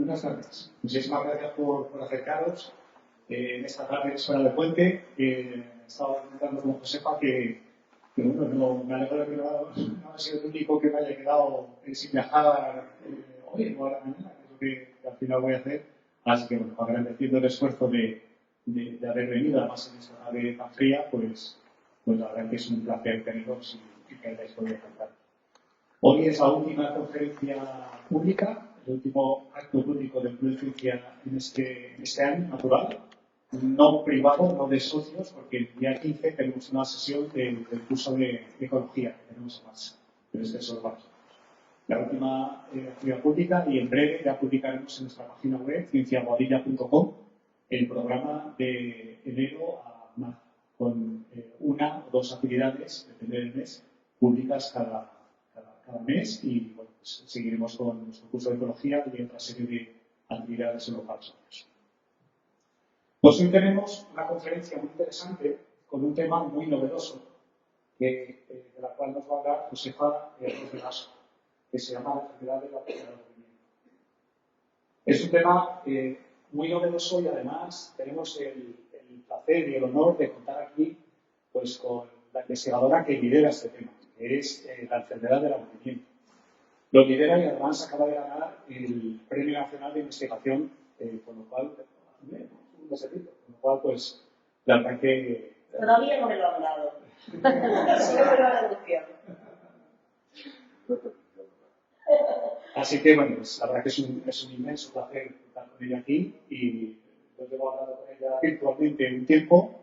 Buenas tardes. Muchísimas gracias por acercaros. En esta tarde es hora de puente. Estaba comentando con Josefa que bueno, no, me alegro de que no ha sido el único que me haya quedado sin viajar hoy o a la mañana, que es lo que al final voy a hacer. Así que, bueno, agradeciendo el esfuerzo de haber venido, además en esta tarde tan fría, pues la verdad que es un placer teneros y que hayáis podido cantar. Hoy es la última conferencia pública, el último acto público de Fluencia en este año natural, no privado, no de socios, porque el día 15 tenemos una sesión del curso de ecología que tenemos en marcha, pero este es solo para nosotros. La última actividad pública, y en breve ya publicaremos en nuestra página web, cienciaboadilla.com, el programa de enero a marzo, con una o dos actividades, depende del mes, públicas cada mes, y bueno, pues seguiremos con nuestro curso de ecología y otra serie de actividades en los próximos años. Pues hoy tenemos una conferencia muy interesante con un tema muy novedoso, de la cual nos va a hablar Josefa Velasco, que se llama la enfermedad de la pérdida del movimiento. Es un tema muy novedoso y además tenemos el placer y el honor de contar aquí pues, con la investigadora que lidera este tema, que es la enfermedad del aburrimiento. Lo lidera y además acaba de ganar el Premio Nacional de Investigación, con lo cual, pues, la verdad que... Todavía no me lo han dado. Sí que me lo han anunciado. Así que, bueno, pues, la verdad que es un inmenso placer estar con ella aquí y yo llevo hablando con ella virtualmente un tiempo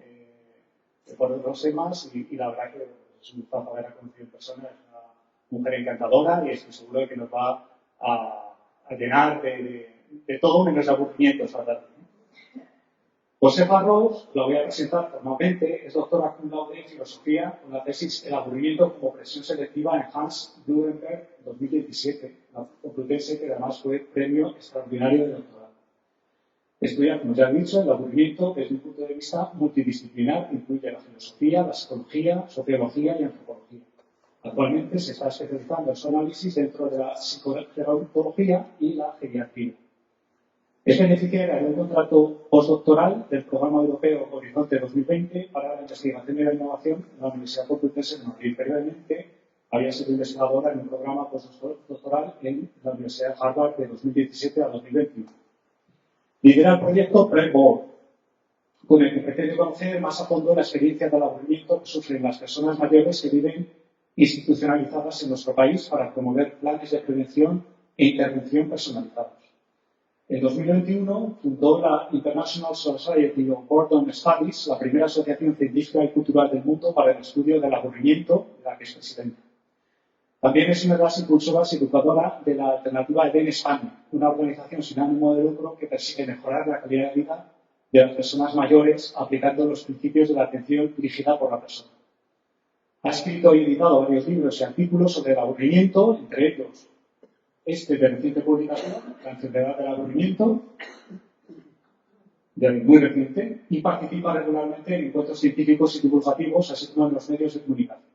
por otros temas y la verdad que es un placer haberla conocido en persona. Es una mujer encantadora y estoy seguro de que nos va a llenar de todo menos de aburrimiento esta tarde. Josefa Rose, la voy a presentar formalmente, es doctora cum laude en filosofía con la tesis El aburrimiento como presión selectiva en Hans Durenberg 2017, la Complutense, que además fue premio extraordinario de doctorado. Estudia, como ya he dicho, el aburrimiento desde un punto de vista multidisciplinar, incluye la filosofía, la psicología, sociología y antropología. Actualmente se está especializando en su análisis dentro de la psicogerontología y la geriatría. Es beneficiaria de un contrato postdoctoral del Programa Europeo Horizonte 2020 para la investigación y la innovación en la Universidad Complutense de Madrid. Previamente había sido investigadora en un programa postdoctoral en la Universidad de Harvard de 2017 a 2021. Lidera el proyecto PrEP-BOARD, con el que pretende conocer más a fondo la experiencia del aburrimiento que sufren las personas mayores que viven institucionalizadas en nuestro país para promover planes de prevención e intervención personalizados. En 2021 fundó la International Society of Boredom Studies, la primera asociación científica y cultural del mundo para el estudio del aburrimiento, de la que es presidenta. También es una de las impulsoras y educadora de la alternativa EDEN España, una organización sin ánimo de lucro que persigue mejorar la calidad de vida de las personas mayores aplicando los principios de la atención dirigida por la persona. Ha escrito y editado varios libros y artículos sobre el aburrimiento, entre ellos de reciente publicación, La enfermedad del aburrimiento, de muy reciente, y participa regularmente en encuentros científicos y divulgativos, así como en los medios de comunicación.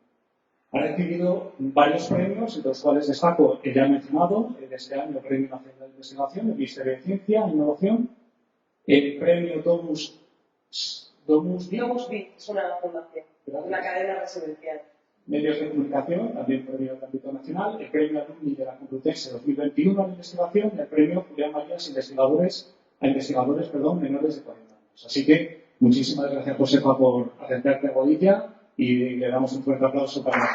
Ha recibido varios premios, entre los cuales destaco el ya mencionado, el de este año, el Premio Nacional de Investigación, el Ministerio de Ciencia e Innovación, el Premio Domus Domus-Vi es una fundación, una cadena residencial. Medios de comunicación, también premio de ámbito nacional, el premio Alumni de la Complutense 2021 a la investigación y el premio Julián Marías investigadores menores de 40 años. Así que muchísimas gracias, Josefa, por acercarte a Boadilla y le damos un fuerte aplauso para la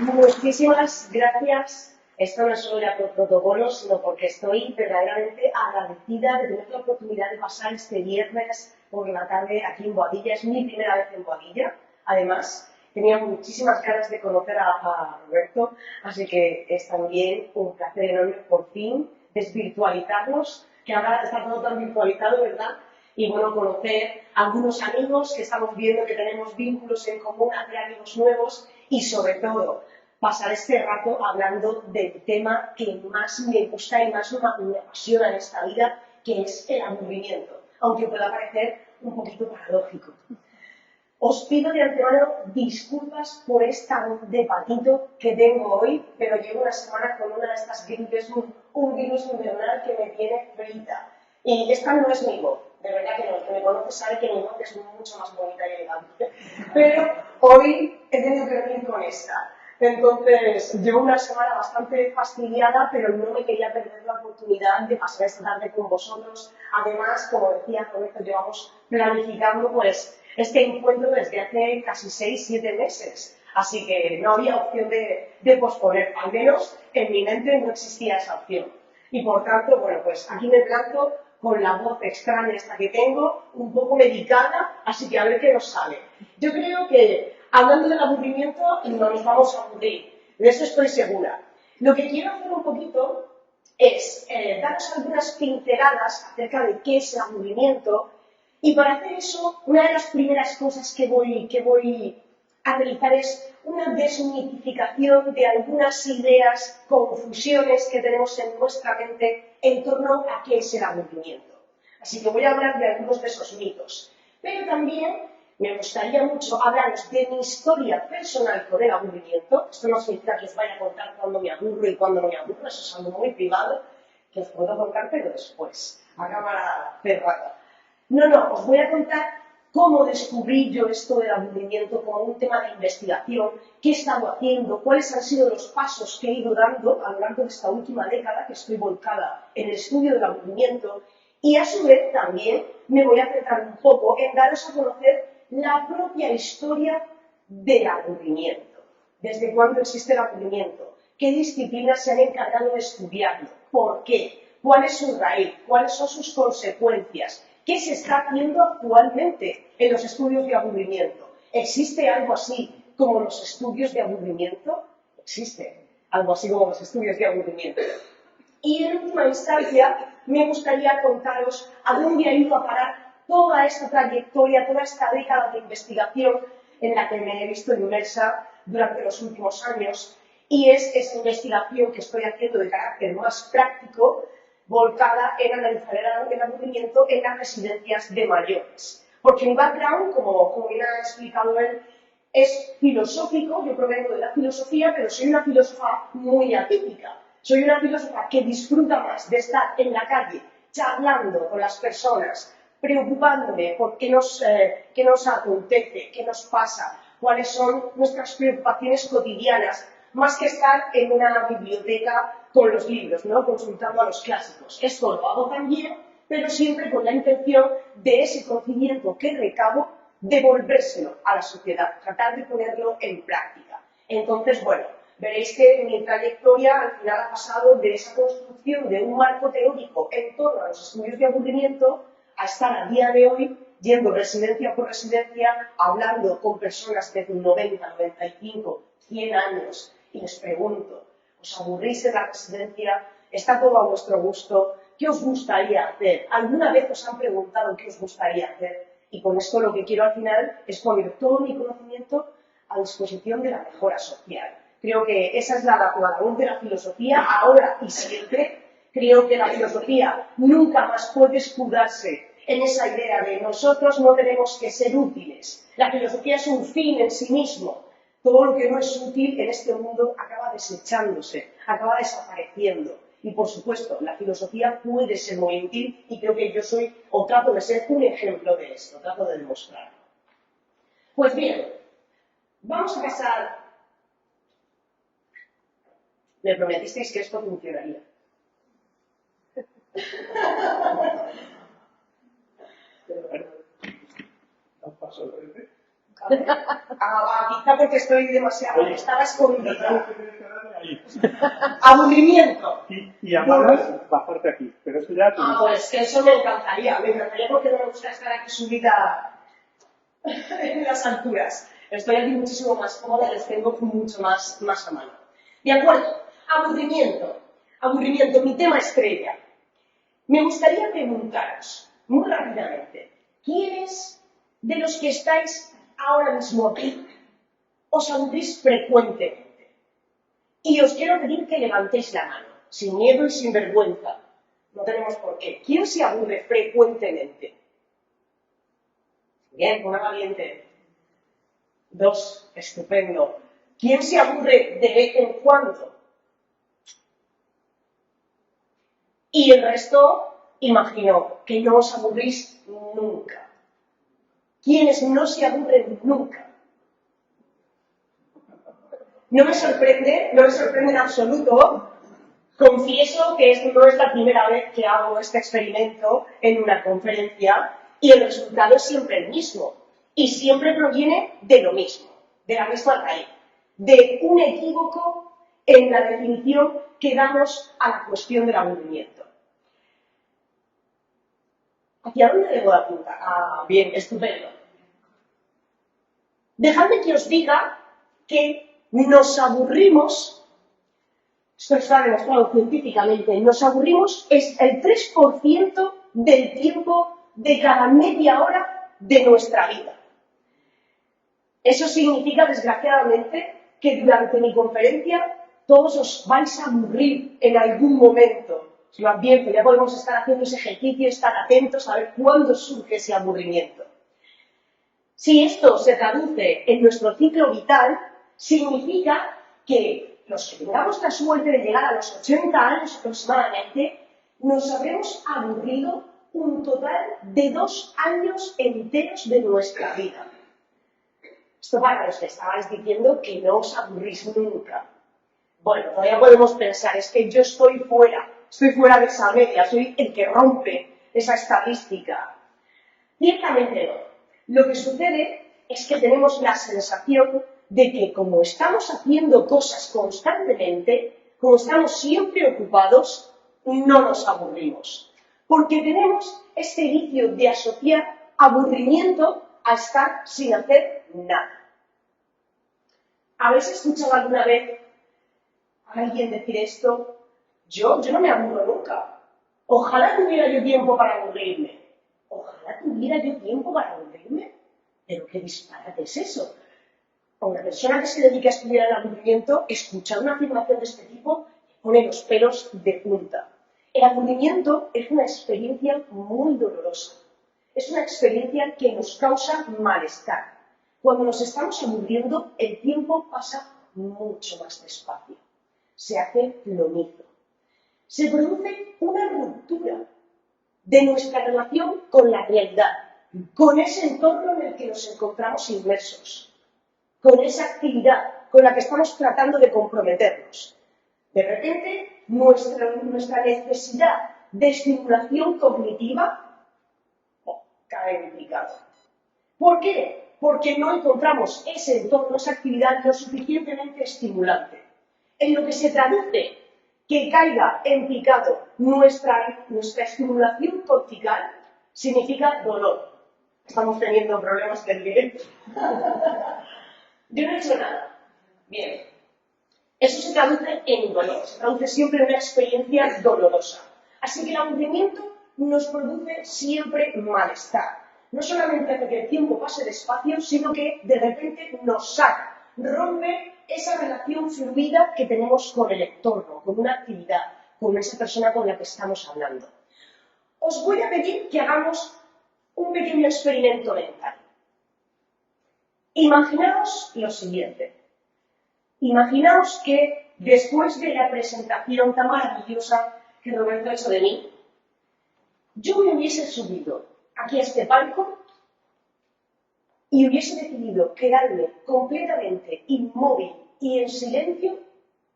Muchísimas gracias. Esto no solo era por protocolo, sino porque estoy verdaderamente agradecida de tener la oportunidad de pasar este viernes por la tarde aquí en Boadilla. Es mi primera vez en Boadilla. Además, tenía muchísimas ganas de conocer a Roberto, así que es también un placer enorme por fin desvirtualizarnos, que ahora está todo tan virtualizado, ¿verdad? Y bueno, conocer a algunos amigos que estamos viendo que tenemos vínculos en común, hacer amigos nuevos y sobre todo pasar este rato hablando del tema que más me gusta y más me apasiona en esta vida, que es el aburrimiento, aunque pueda parecer un poquito paradójico. Os pido de antemano disculpas por esta voz de patito que tengo hoy, pero llevo una semana con una de estas gripes, un virus invernal que me tiene frita. Y esta no es mi voz, de verdad que no. El que me conoce sabe que mi voz es mucho más bonita y elegante. Pero hoy he tenido que venir con esta. Entonces, llevo una semana bastante fastidiada, pero no me quería perder la oportunidad de pasar esta tarde con vosotros. Además, como decía Roberto, llevamos planificando pues este encuentro desde hace casi 6-7 meses. Así que no había opción de posponer, al menos en mi mente no existía esa opción. Y por tanto, bueno, pues aquí me planto con la voz extraña esta que tengo, un poco medicada, así que a ver qué nos sale. Yo creo que hablando del aburrimiento no nos vamos a aburrir, de eso estoy segura. Lo que quiero hacer un poquito es daros algunas pinceladas acerca de qué es el aburrimiento, y para hacer eso, una de las primeras cosas que voy a realizar es una desmitificación de algunas ideas, confusiones que tenemos en nuestra mente en torno a qué es el aburrimiento. Así que voy a hablar de algunos de esos mitos. Pero también me gustaría mucho hablaros de mi historia personal con el aburrimiento. Esto no significa que os vaya a contar cuándo me aburro y cuándo no me aburro, eso es algo muy privado, que os puedo contar, pero después, a cámara cerrada. No, os voy a contar cómo descubrí yo esto del aburrimiento como un tema de investigación, qué he estado haciendo, cuáles han sido los pasos que he ido dando a lo largo de esta última década que estoy volcada en el estudio del aburrimiento, y a su vez también me voy a centrar un poco en daros a conocer la propia historia del aburrimiento. ¿Desde cuándo existe el aburrimiento? ¿Qué disciplinas se han encargado de estudiarlo? ¿Por qué? ¿Cuál es su raíz? ¿Cuáles son sus consecuencias? ¿Qué se está haciendo actualmente en los estudios de aburrimiento? ¿Existe algo así como los estudios de aburrimiento? Existe algo así como los estudios de aburrimiento. Y en última instancia, me gustaría contaros a dónde ha ido a parar toda esta trayectoria, toda esta década de investigación en la que me he visto inmersa durante los últimos años, y es esa investigación que estoy haciendo de carácter más práctico, volcada en analizar el aburrimiento en las residencias de mayores. Porque mi background, como bien ha explicado él, es filosófico. Yo provengo de la filosofía, pero soy una filósofa muy atípica. Soy una filósofa que disfruta más de estar en la calle, charlando con las personas, preocupándome por qué nos acontece, qué nos pasa, cuáles son nuestras preocupaciones cotidianas, más que estar en una biblioteca con los libros, ¿no? Consultando a los clásicos. Esto lo hago también, pero siempre con la intención de ese conocimiento que recabo devolvérselo a la sociedad, tratar de ponerlo en práctica. Entonces, bueno, veréis que mi trayectoria al final ha pasado de esa construcción de un marco teórico en torno a los estudios de aburrimiento a estar a día de hoy yendo residencia por residencia, hablando con personas de 90, 95, 100 años, y les pregunto: ¿os aburrís en la residencia? ¿Está todo a vuestro gusto? ¿Qué os gustaría hacer? ¿Alguna vez os han preguntado qué os gustaría hacer? Y con esto lo que quiero al final es poner todo mi conocimiento a disposición de la mejora social. Creo que esa es la labor de la filosofía, ahora y siempre. Creo que la filosofía nunca más puede escudarse en esa idea de nosotros no tenemos que ser útiles. La filosofía es un fin en sí mismo. Todo lo que no es útil en este mundo acaba desechándose, acaba desapareciendo. Y por supuesto, la filosofía puede ser muy útil, y creo que yo soy, o trato de ser, un ejemplo de esto, trato de demostrarlo. Pues bien, vamos a pasar. Me prometisteis que esto funcionaría. Quizá porque estoy demasiado. Estaba escondida. Aburrimiento. Y además, bajarte aquí. Pero esto ya. Pues eso me encantaría. Me encantaría porque no me gusta estar aquí subida en las alturas. Estoy aquí muchísimo más cómoda, les tengo mucho más a mano. De acuerdo. Aburrimiento. Aburrimiento, mi tema estrella. Me gustaría preguntaros, muy rápidamente, ¿quiénes de los que estáis ahora mismo aquí os aburrís frecuentemente? Y os quiero pedir que levantéis la mano, sin miedo y sin vergüenza. No tenemos por qué. ¿Quién se aburre frecuentemente? Bien, una valiente. 2, estupendo. ¿Quién se aburre de vez en cuando? Y el resto, imagino que no os aburrís nunca. ¿Quiénes no se aburren nunca? No me sorprende en absoluto. Confieso que no es la primera vez que hago este experimento en una conferencia y el resultado es siempre el mismo. Y siempre proviene de lo mismo, de la misma raíz, de un equívoco en la definición que damos a la cuestión del aburrimiento. ¿Hacia dónde debo apuntar? Ah, bien, estupendo. Dejadme que os diga que nos aburrimos, esto está demostrado científicamente, nos aburrimos es el 3% del tiempo de cada media hora de nuestra vida. Eso significa, desgraciadamente, que durante mi conferencia todos os vais a aburrir en algún momento. Si lo advierto, ya podemos estar haciendo ese ejercicio, estar atentos a ver cuándo surge ese aburrimiento. Si esto se traduce en nuestro ciclo vital, significa que los que tengamos la suerte de llegar a los 80 años aproximadamente, nos habremos aburrido un total de 2 años enteros de nuestra vida. Esto para los que estabais diciendo que no os aburrís nunca. Bueno, todavía podemos pensar, es que yo estoy fuera de esa media, soy el que rompe esa estadística. Ciertamente no. Lo que sucede es que tenemos la sensación de que como estamos haciendo cosas constantemente, como estamos siempre ocupados, no nos aburrimos. Porque tenemos este vicio de asociar aburrimiento a estar sin hacer nada. ¿Habéis escuchado alguna vez a alguien decir esto? Yo no me aburro nunca. Ojalá tuviera yo tiempo para aburrirme. Ojalá tuviera yo tiempo para aburrirme. ¿Pero qué disparate es eso? A una persona que se dedica a estudiar el aburrimiento, escuchar una afirmación de este tipo pone los pelos de punta. El aburrimiento es una experiencia muy dolorosa. Es una experiencia que nos causa malestar. Cuando nos estamos aburriendo, el tiempo pasa mucho más despacio. Se hace plomizo. Se produce una ruptura de nuestra relación con la realidad, con ese entorno en el que nos encontramos inmersos, con esa actividad con la que estamos tratando de comprometernos. De repente, nuestra necesidad de estimulación cognitiva cae en picado. ¿Por qué? Porque no encontramos ese entorno, esa actividad lo suficientemente estimulante. En lo que se traduce que caiga en picado nuestra estimulación cortical significa dolor. Estamos teniendo problemas del directo. Yo no he hecho nada. Bien. Eso se traduce en dolor, se traduce siempre en una experiencia dolorosa. Así que el aburrimiento nos produce siempre malestar. No solamente hace que el tiempo pase despacio, sino que de repente nos saca, rompe esa relación fluida que tenemos con el entorno, con una actividad, con esa persona con la que estamos hablando. Os voy a pedir que hagamos un pequeño experimento mental. Imaginaos lo siguiente. Imaginaos que después de la presentación tan maravillosa que Roberto ha hecho de mí, yo me hubiese subido aquí a este palco y hubiese decidido quedarme completamente inmóvil y en silencio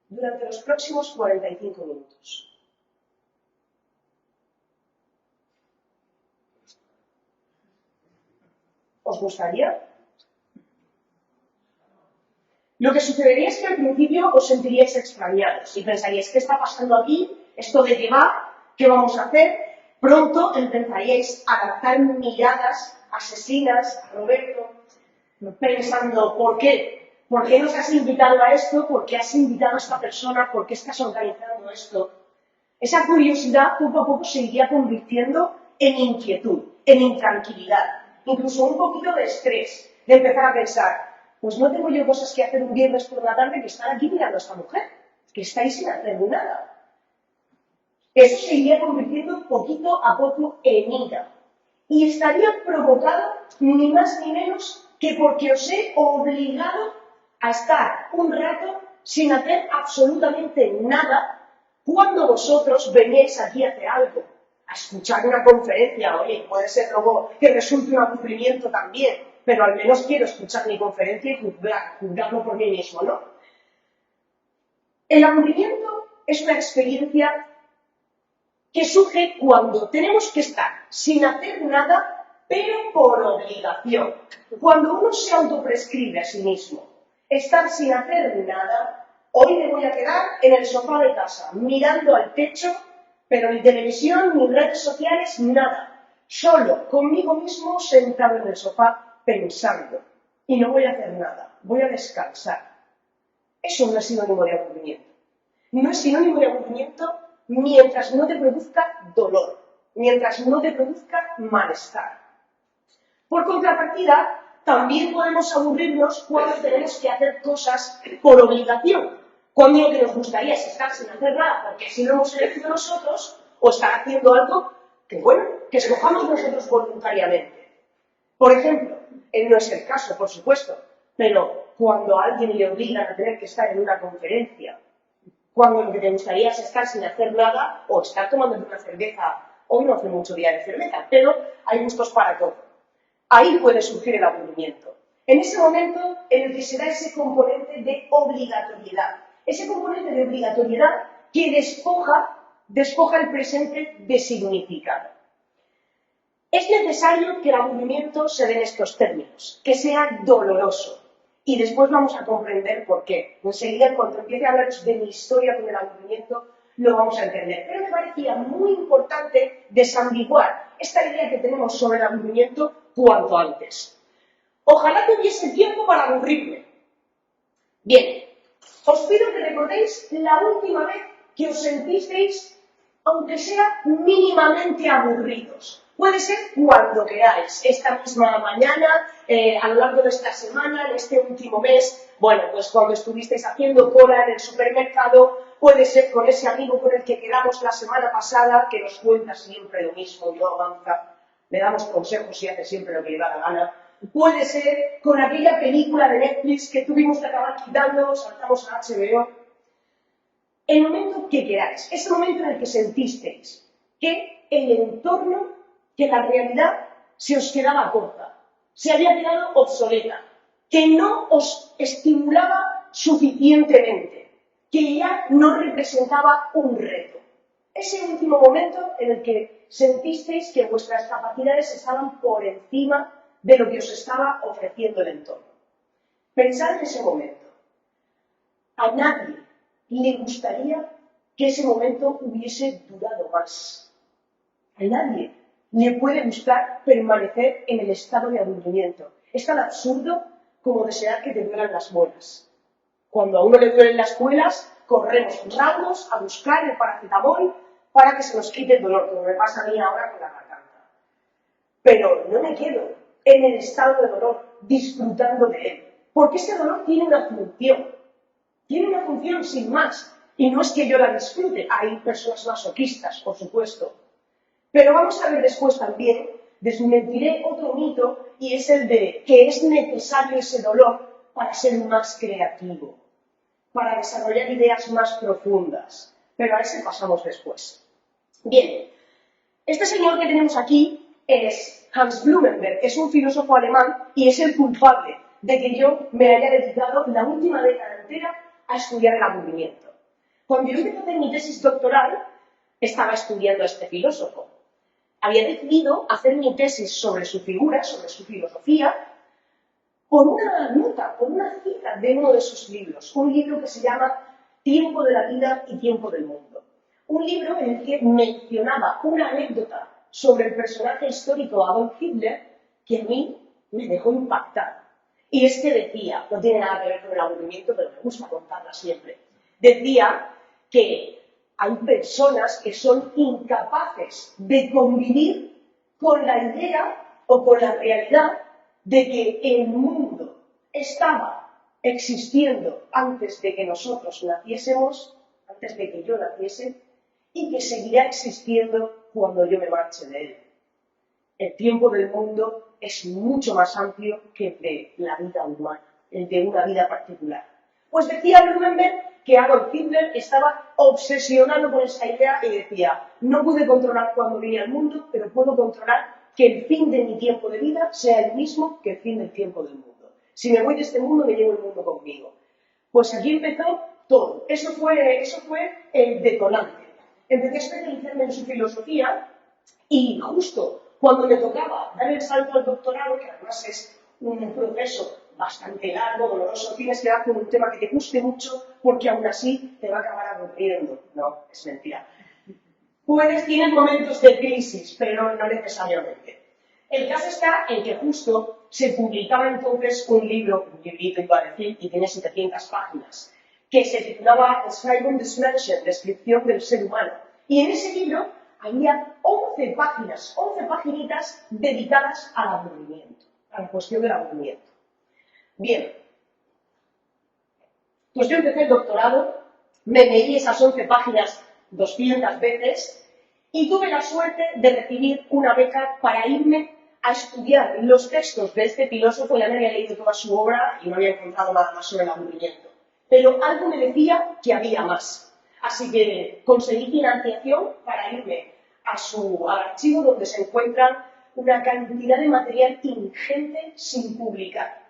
durante los próximos 45 minutos. ¿Os gustaría? Lo que sucedería es que al principio os sentiríais extrañados y pensaríais, ¿qué está pasando aquí? ¿Esto de qué va? ¿Qué vamos a hacer? Pronto empezaríais a lanzar miradas asesinas a Roberto, pensando, ¿por qué? ¿Por qué nos has invitado a esto? ¿Por qué has invitado a esta persona? ¿Por qué estás organizando esto? Esa curiosidad poco a poco se iría convirtiendo en inquietud, en intranquilidad, incluso un poquito de estrés, de empezar a pensar, pues no tengo yo cosas que hacer un viernes por la tarde que estar aquí mirando a esta mujer, que estáis sin hacer nada. Eso se iría convirtiendo poquito a poco en ira y estaría provocado ni más ni menos que porque os he obligado a estar un rato sin hacer absolutamente nada cuando vosotros veníais aquí a hacer algo, a escuchar una conferencia. Oye, puede ser luego que resulte un aburrimiento también, pero al menos quiero escuchar mi conferencia y juzgarlo por mí mismo, ¿no? El aburrimiento es una experiencia que surge cuando tenemos que estar sin hacer nada, pero por obligación. Cuando uno se autoprescribe a sí mismo estar sin hacer nada, hoy me voy a quedar en el sofá de casa, mirando al techo, pero ni televisión, ni redes sociales, nada. Solo, conmigo mismo, sentado en el sofá, pensando. Y no voy a hacer nada, voy a descansar. Eso no es sinónimo de aburrimiento. No es sinónimo de aburrimiento mientras no te produzca dolor, mientras no te produzca malestar. Por contrapartida, también podemos aburrirnos cuando tenemos que hacer cosas por obligación, cuando lo que nos gustaría es estar sin hacer nada, porque si no hemos elegido nosotros, o estar haciendo algo que, bueno, que escojamos nosotros voluntariamente. Por ejemplo, no es el caso, por supuesto, pero cuando a alguien le obligan a tener que estar en una conferencia, cuando lo que te gustaría es estar sin hacer nada o estar tomándote una cerveza. Hoy no hace mucho día de cerveza, pero hay gustos para todo. Ahí puede surgir el aburrimiento. En ese momento en el que se da ese componente de obligatoriedad. Ese componente de obligatoriedad que despoja el presente de significado. Es necesario que el aburrimiento se dé en estos términos, que sea doloroso. Y después vamos a comprender por qué. Enseguida, cuando empiece a hablaros de mi historia con el aburrimiento, lo vamos a entender. Pero me parecía muy importante desambiguar esta idea que tenemos sobre el aburrimiento cuanto antes. Ojalá tuviese tiempo para aburrirme. Bien, os pido que recordéis la última vez que os sentisteis, aunque sea mínimamente aburridos. Puede ser cuando queráis, esta misma mañana, a lo largo de esta semana, en este último mes, bueno, pues cuando estuvisteis haciendo cola en el supermercado, puede ser con ese amigo con el que quedamos la semana pasada, que nos cuenta siempre lo mismo y no avanza, le damos consejos y hace siempre lo que le da la gana. Puede ser con aquella película de Netflix que tuvimos que acabar quitando, saltamos a HBO. El momento que queráis, ese momento en el que sentisteis que el entorno, que la realidad se os quedaba corta, se había quedado obsoleta, que no os estimulaba suficientemente, que ya no representaba un reto. Ese último momento en el que sentisteis que vuestras capacidades estaban por encima de lo que os estaba ofreciendo el entorno. Pensad en ese momento. A nadie le gustaría que ese momento hubiese durado más. A nadie le puede gustar permanecer en el estado de aburrimiento. Es tan absurdo como desear que te duelan las muelas. Cuando a uno le duelen las muelas, corremos ramos a buscar el paracetamol para que se nos quite el dolor, como me pasa a mí ahora con la garganta. Pero no me quedo en el estado de dolor disfrutando de él, porque ese dolor tiene una función sin más, y no es que yo la disfrute, hay personas masoquistas, por supuesto. Pero vamos a ver después también, desmentiré otro mito, y es el de que es necesario ese dolor para ser más creativo, para desarrollar ideas más profundas. Pero a ese pasamos después. Bien, este señor que tenemos aquí es Hans Blumenberg, es un filósofo alemán y es el culpable de que yo me haya dedicado la última década entera a estudiar el aburrimiento. Cuando yo empecé a hacer mi tesis doctoral, estaba estudiando a este filósofo. Había decidido hacer mi tesis sobre su figura, sobre su filosofía, por una nota, por una cita de uno de sus libros, un libro que se llama Tiempo de la vida y tiempo del mundo. Un libro en el que mencionaba una anécdota sobre el personaje histórico Adolf Hitler que a mí me dejó impactada. Y es que decía, no tiene nada que ver con el aburrimiento, pero me gusta contarla siempre, decía que hay personas que son incapaces de convivir con la idea o con la realidad de que el mundo estaba existiendo antes de que nosotros naciésemos, antes de que yo naciese, y que seguirá existiendo cuando yo me marche de él. el tiempo del mundo es mucho más amplio que el de la vida humana, el de una vida particular. Pues decía Blumenberg que Adolf Hitler estaba obsesionado con esa idea y decía, no pude controlar cuándo venía el mundo, pero puedo controlar que el fin de mi tiempo de vida sea el mismo que el fin del tiempo del mundo. Si me voy de este mundo, me llevo el mundo conmigo. Pues aquí empezó todo. Eso fue el detonante. Empecé a especializarme en su filosofía y justo cuando me tocaba dar el salto al doctorado, que además es un proceso bastante largo, doloroso, tienes que dar con un tema que te guste mucho porque aún así te va a acabar aburriendo. No, es mentira. Tienes momentos de crisis, pero no necesariamente. El caso está en que justo se publicaba entonces un librito iba a decir, y tiene 700 páginas, que se titulaba Beschreibung des Menschen, descripción del ser humano. Y en ese libro había 11 páginas, 11 paginitas dedicadas al aburrimiento, a la cuestión del aburrimiento. Bien, pues yo empecé el doctorado, me leí esas 11 páginas 200 veces y tuve la suerte de recibir una beca para irme a estudiar los textos de este filósofo. Ya me había leído toda su obra y no había encontrado nada más sobre el aburrimiento. Pero algo me decía que había más. Así que conseguí financiación para irme al archivo donde se encuentran una cantidad de material ingente sin publicar,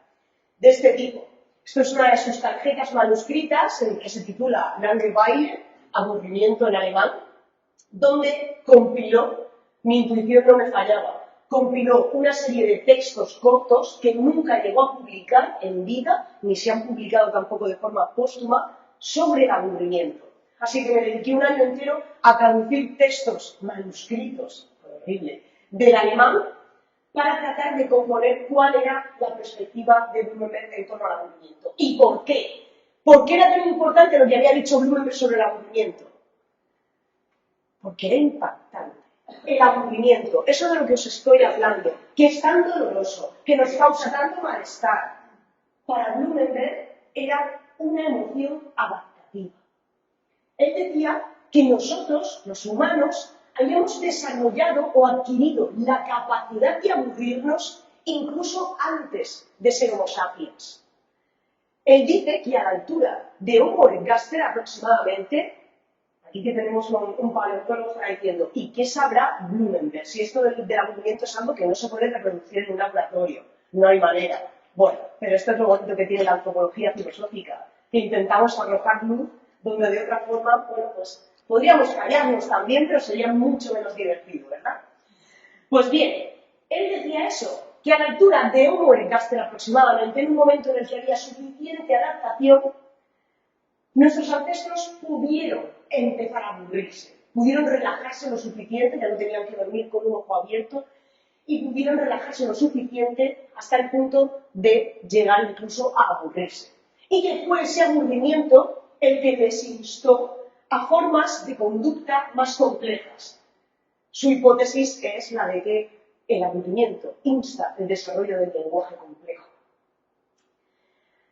de este tipo. Esto es una de sus tarjetas manuscritas que se titula Langeweile, aburrimiento en alemán, donde compiló, mi intuición no me fallaba, compiló una serie de textos cortos que nunca llegó a publicar en vida, ni se han publicado tampoco de forma póstuma, sobre el aburrimiento. Así que me dediqué un año entero a traducir textos manuscritos, horrible, del alemán, para tratar de componer cuál era la perspectiva de Blumenberg en torno al aburrimiento. ¿Y por qué? ¿Por qué era tan importante lo que había dicho Blumenberg sobre el aburrimiento? Porque era impactante. El aburrimiento, eso de lo que os estoy hablando, que es tan doloroso, que nos causa tanto malestar, para Blumenberg era una emoción adaptativa. Él decía que nosotros, los humanos, habíamos desarrollado o adquirido la capacidad de aburrirnos incluso antes de ser Homo sapiens. Él dice que a la altura de Homo ergaster aproximadamente, aquí que tenemos un paleontólogo está diciendo, ¿y qué sabrá Blumenberg? Si esto del aburrimiento es algo que no se puede reproducir en un laboratorio, no hay manera. Bueno, pero esto es lo bonito que tiene la antropología filosófica, que intentamos arrojar luz donde de otra forma, bueno, pues podríamos callarnos también, pero sería mucho menos divertido, ¿verdad? Pues bien, él decía eso, que a la altura de Homo ergaster aproximadamente, en un momento en el que había suficiente adaptación, nuestros ancestros pudieron empezar a aburrirse, pudieron relajarse lo suficiente, ya no tenían que dormir con un ojo abierto, y pudieron relajarse lo suficiente hasta el punto de llegar incluso a aburrirse. Y que fue ese aburrimiento el que les instó a formas de conducta más complejas. Su hipótesis es la de que el aburrimiento insta el desarrollo del lenguaje complejo.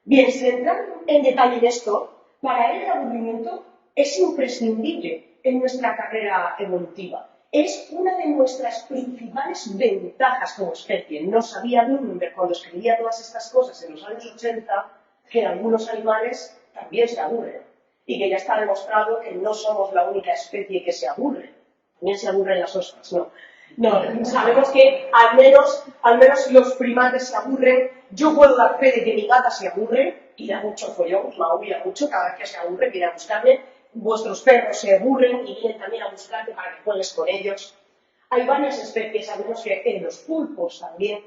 Bien, sin entrar en detalle en esto, para él el aburrimiento es imprescindible en nuestra carrera evolutiva. Es una de nuestras principales ventajas como especie. No sabía Blumenberg cuando escribía todas estas cosas en los años 80 que algunos animales también se aburren y que ya está demostrado que no somos la única especie que se aburre. También se aburren las ostras, no. No, sabemos que al menos los primates se aburren. Yo puedo dar fe de que mi gata se aburre y da mucho follón, maulla mucho, cada vez que se aburre viene a buscarme. Vuestros perros se aburren y vienen también a buscarte para que juegues con ellos. Hay varias especies, sabemos que en los pulpos también.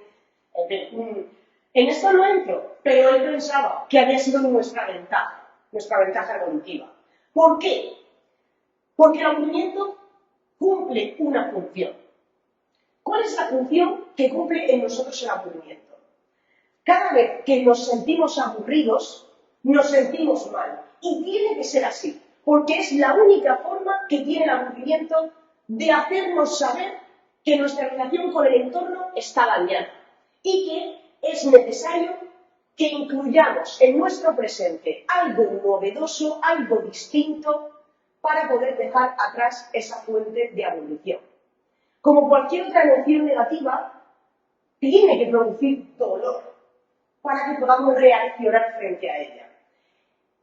En esto no entro, pero él pensaba que había sido nuestra ventaja evolutiva. ¿Por qué? Porque el aburrimiento cumple una función. ¿Cuál es la función que cumple en nosotros el aburrimiento? Cada vez que nos sentimos aburridos, nos sentimos mal. Y tiene que ser así, porque es la única forma que tiene el aburrimiento de hacernos saber que nuestra relación con el entorno está dañada y que es necesario que incluyamos en nuestro presente algo novedoso, algo distinto, para poder dejar atrás esa fuente de aburrición. como cualquier otra emoción negativa, tiene que producir dolor para que podamos reaccionar frente a ella.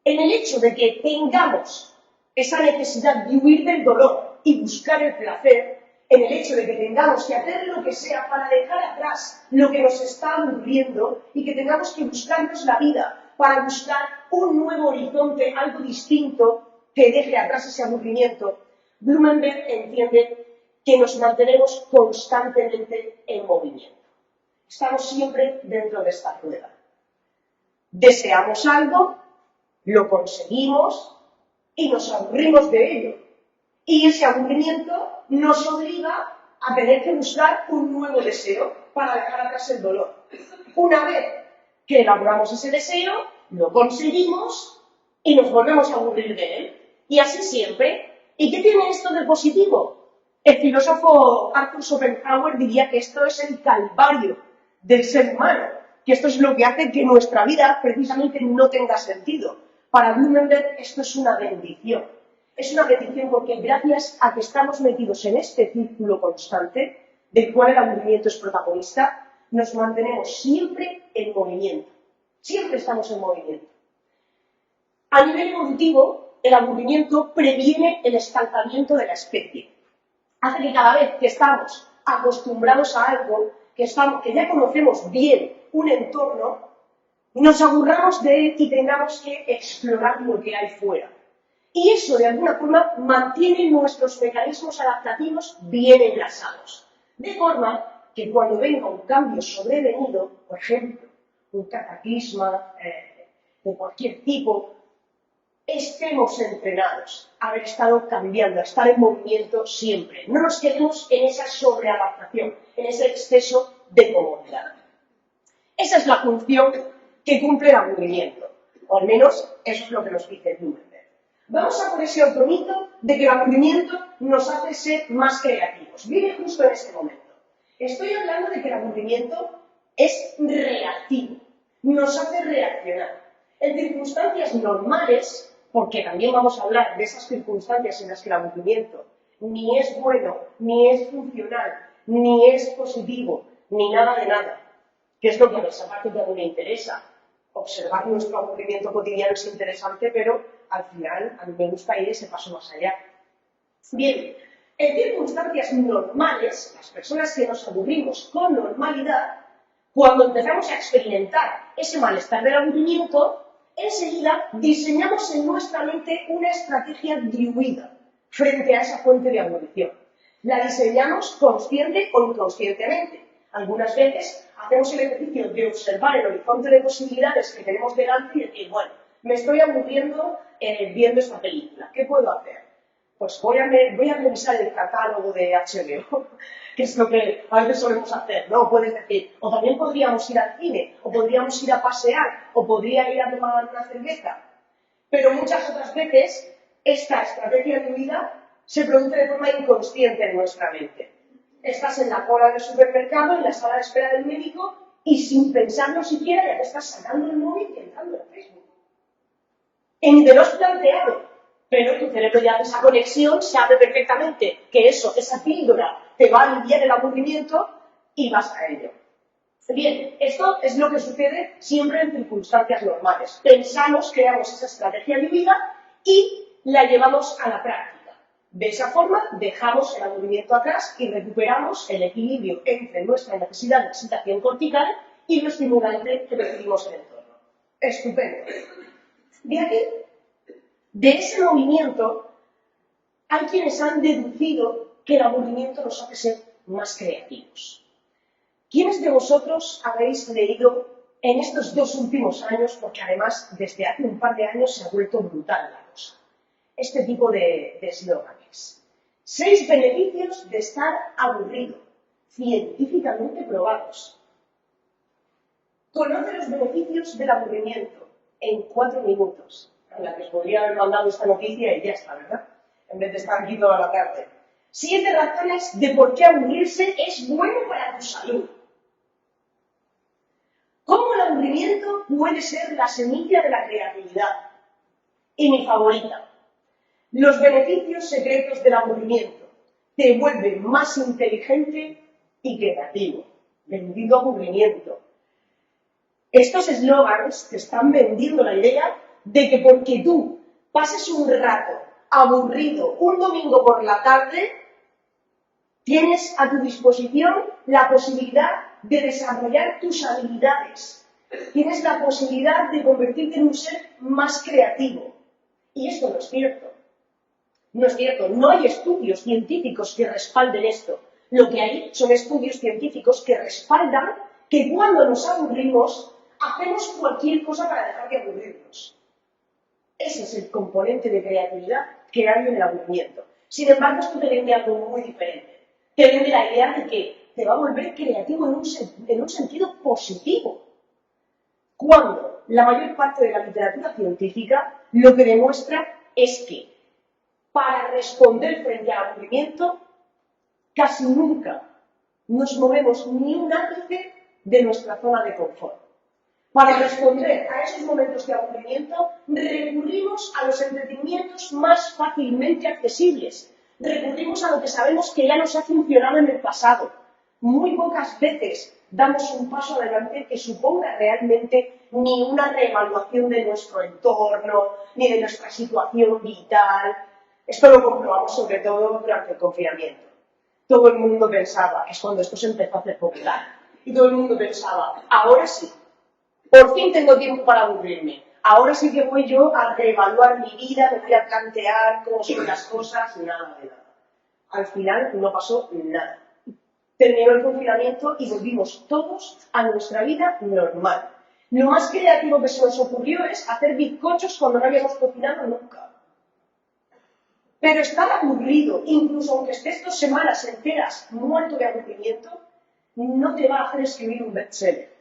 En el hecho de que tengamos esa necesidad de huir del dolor y buscar el placer, en el hecho de que tengamos que hacer lo que sea para dejar atrás lo que nos está aburriendo y que tengamos que buscarnos la vida para buscar un nuevo horizonte, algo distinto que deje atrás ese aburrimiento, Blumenberg entiende que nos mantenemos constantemente en movimiento. Estamos siempre dentro de esta rueda. Deseamos algo, lo conseguimos y nos aburrimos de ello. Y ese aburrimiento nos obliga a tener que buscar un nuevo deseo para dejar atrás el dolor. Una vez que elaboramos ese deseo, lo conseguimos y nos volvemos a aburrir de él. Y así siempre. ¿Y qué tiene esto de positivo? El filósofo Arthur Schopenhauer diría que esto es el calvario del ser humano, que esto es lo que hace que nuestra vida precisamente no tenga sentido. Para Blumenberg esto es una bendición. Es una bendición porque gracias a que estamos metidos en este círculo constante, del cual el aburrimiento es protagonista, nos mantenemos siempre en movimiento. Siempre estamos en movimiento. A nivel evolutivo, el aburrimiento previene el estancamiento de la especie. Hace que cada vez que estamos acostumbrados a algo, que ya conocemos bien un entorno, nos aburramos de él y tengamos que explorar lo que hay fuera. Y eso, de alguna forma, mantiene nuestros mecanismos adaptativos bien engrasados. De forma que cuando venga un cambio sobrevenido, por ejemplo, un cataclisma de cualquier tipo, estemos entrenados a haber estado cambiando, a estar en movimiento siempre. No nos quedemos en esa sobreadaptación, en ese exceso de comodidad. Esa es la función que cumple el aburrimiento, o al menos eso es lo que nos dice Blumenberg. Vamos a por ese otro mito de que el aburrimiento nos hace ser más creativos. Viene justo en este momento. Estoy hablando de que el aburrimiento es reactivo, nos hace reaccionar. En circunstancias normales, porque también vamos a hablar de esas circunstancias en las que el aburrimiento ni es bueno, ni es funcional, ni es positivo, ni nada de nada, que es lo que a esa parte que a mí me interesa. Observar nuestro aburrimiento cotidiano es interesante, pero al final a mí me gusta ir ese paso más allá. Bien, en circunstancias normales, las personas que nos aburrimos con normalidad, cuando empezamos a experimentar ese malestar del aburrimiento, enseguida diseñamos en nuestra mente una estrategia de huida frente a esa fuente de aburrición. La diseñamos consciente o inconscientemente. Algunas veces hacemos el ejercicio de observar el horizonte de posibilidades que tenemos delante y decir, bueno, me estoy aburriendo viendo esta película, ¿qué puedo hacer? Pues voy a revisar el catálogo de HBO, que es lo que a veces solemos hacer, ¿no? Puedes decir, o también podríamos ir al cine, o podríamos ir a pasear, o podría ir a tomar una cerveza. Pero muchas otras veces esta estrategia de vida se produce de forma inconsciente en nuestra mente. Estás en la cola del supermercado, en la sala de espera del médico, y sin pensarlo siquiera ya te estás sacando el móvil y entrando en Facebook. Y ni te lo has planteado, pero tu cerebro ya hace esa conexión, sabe perfectamente que esa píldora te va a aliviar el aburrimiento y vas a ello. Bien, esto es lo que sucede siempre en circunstancias normales. Pensamos, creamos esa estrategia de vida y la llevamos a la práctica. De esa forma dejamos el aburrimiento atrás y recuperamos el equilibrio entre nuestra necesidad de excitación cortical y lo estimulante que recibimos en el entorno. Estupendo. De aquí, de ese movimiento, hay quienes han deducido que el aburrimiento nos hace ser más creativos. ¿Quiénes de vosotros habéis leído en estos 2 últimos años, porque además desde hace un par de años se ha vuelto brutal la cosa, este tipo de eslóganes? 6 beneficios de estar aburrido, científicamente probados. Conoce los beneficios del aburrimiento en 4 minutos. En la que os podría haber mandado esta noticia y ya está, ¿verdad? En vez de estar aquí toda la tarde. 7 razones de por qué aburrirse es bueno para tu salud. ¿Cómo el aburrimiento puede ser la semilla de la creatividad? Y mi favorita, los beneficios secretos del aburrimiento. te vuelve más inteligente y creativo. Bendito aburrimiento. Estos eslogans te están vendiendo la idea de que porque tú pases un rato aburrido un domingo por la tarde, tienes a tu disposición la posibilidad de desarrollar tus habilidades. Tienes la posibilidad de convertirte en un ser más creativo. Y esto no es cierto. No es cierto. No hay estudios científicos que respalden esto. Lo que hay son estudios científicos que respaldan que cuando nos aburrimos, hacemos cualquier cosa para dejar de aburrirnos. Ese es el componente de creatividad que hay en el aburrimiento. Sin embargo, esto te vende algo muy diferente. Te vende la idea de que te va a volver creativo en un sentido positivo. Cuando la mayor parte de la literatura científica lo que demuestra es que para responder frente al aburrimiento, casi nunca nos movemos ni un ápice de nuestra zona de confort. Para responder a esos momentos de aburrimiento, recurrimos a los entretenimientos más fácilmente accesibles. Recurrimos a lo que sabemos que ya nos ha funcionado en el pasado. Muy pocas veces damos un paso adelante que suponga realmente ni una reevaluación de nuestro entorno, ni de nuestra situación vital. Esto lo comprobamos sobre todo durante el confinamiento. Todo el mundo pensaba, es cuando esto se empezó a hacer popular, y todo el mundo pensaba, ahora sí, por fin tengo tiempo para aburrirme. Ahora sí que voy yo a reevaluar mi vida, me voy a plantear cómo son las cosas, nada de nada. Al final no pasó nada. Terminó el confinamiento y volvimos todos a nuestra vida normal. Lo más creativo que se nos ocurrió es hacer bizcochos cuando no habíamos cocinado nunca. Pero estar aburrido, incluso aunque estés 2 semanas enteras muerto de aburrimiento, no te va a hacer escribir un bestseller.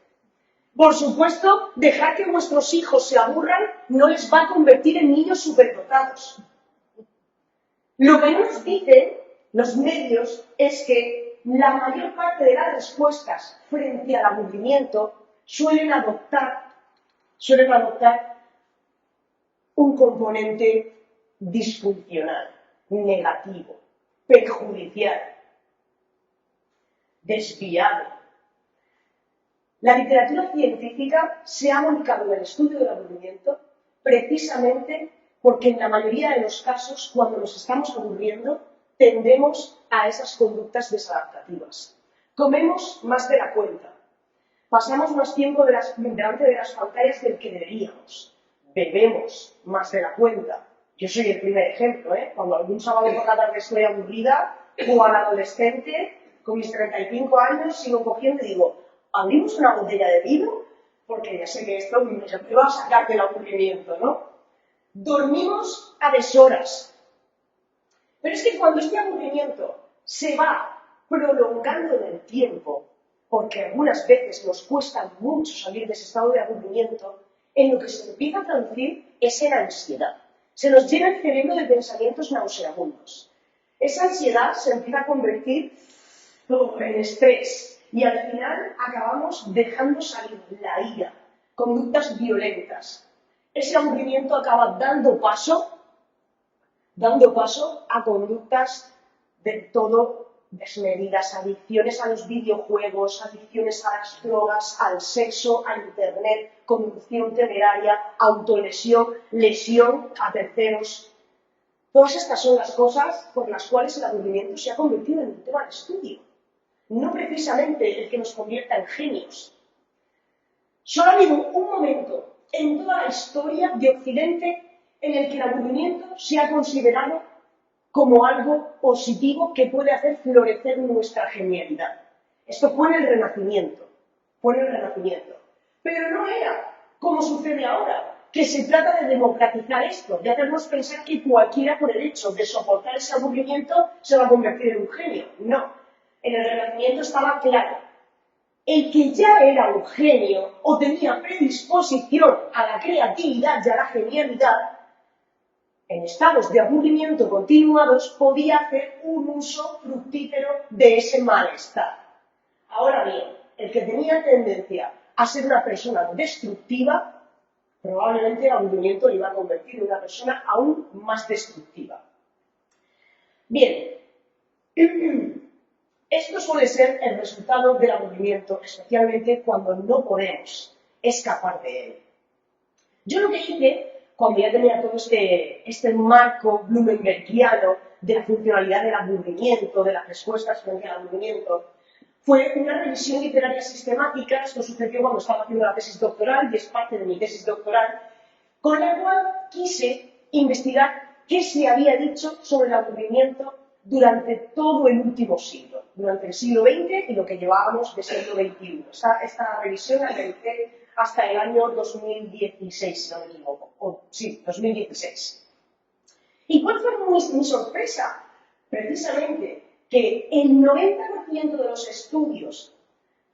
Por supuesto, dejar que vuestros hijos se aburran no les va a convertir en niños superdotados. Lo que nos dicen los medios es que la mayor parte de las respuestas frente al aburrimiento suelen adoptar un componente disfuncional, negativo, perjudicial, desviado. La literatura científica se ha volcado en el estudio del aburrimiento precisamente porque en la mayoría de los casos, cuando nos estamos aburriendo, tendemos a esas conductas desadaptativas. Comemos más de la cuenta, pasamos más tiempo delante de las pantallas del que deberíamos, bebemos más de la cuenta. Yo soy el primer ejemplo, ¿eh? Cuando algún sábado por la tarde estoy aburrida, o al adolescente, con mis 35 años, sigo cogiendo y digo, ¿abrimos una botella de vino? Porque ya sé que esto me va a sacar del aburrimiento, ¿no? Dormimos a deshoras. Pero es que cuando este aburrimiento se va prolongando en el tiempo, porque algunas veces nos cuesta mucho salir de ese estado de aburrimiento, en lo que se empieza a traducir es en ansiedad. Se nos llena el cerebro de pensamientos nauseabundos. Esa ansiedad se empieza a convertir en estrés y al final acabamos dejando salir la ira, conductas violentas. Ese aburrimiento acaba dando paso a conductas del todo desmedidas, adicciones a los videojuegos, adicciones a las drogas, al sexo, a internet, conducción temeraria, autolesión, lesión a terceros. Todas estas son las cosas por las cuales el aburrimiento se ha convertido en un tema de estudio. No precisamente el que nos convierta en genios. Solo ha habido un momento en toda la historia de Occidente en el que el aburrimiento se ha considerado como algo positivo que puede hacer florecer nuestra genialidad. Esto fue en el Renacimiento. Pero no era como sucede ahora, que se trata de democratizar esto, de hacernos pensar que cualquiera por el hecho de soportar ese aburrimiento se va a convertir en un genio. No. En el Renacimiento estaba claro. El que ya era un genio o tenía predisposición a la creatividad y a la genialidad, en estados de aburrimiento continuados, podía hacer un uso fructífero de ese malestar. Ahora bien, el que tenía tendencia a ser una persona destructiva, probablemente el aburrimiento le iba a convertir en una persona aún más destructiva. Bien, Esto suele ser el resultado del aburrimiento, especialmente cuando no podemos escapar de él. Yo lo que hice, cuando ya tenía todo este marco blumenbergiano de la funcionalidad del aburrimiento, de las respuestas frente al aburrimiento, fue una revisión literaria sistemática. Esto sucedió cuando estaba haciendo la tesis doctoral y es parte de mi tesis doctoral, con la cual quise investigar qué se había dicho sobre el aburrimiento durante todo el último siglo, durante el siglo XX y lo que llevábamos de siglo XXI. Esta revisión la realicé hasta el año 2016, si no me equivoco. Sí, 2016. ¿Y cuál fue mi sorpresa? Precisamente que el 90% de los estudios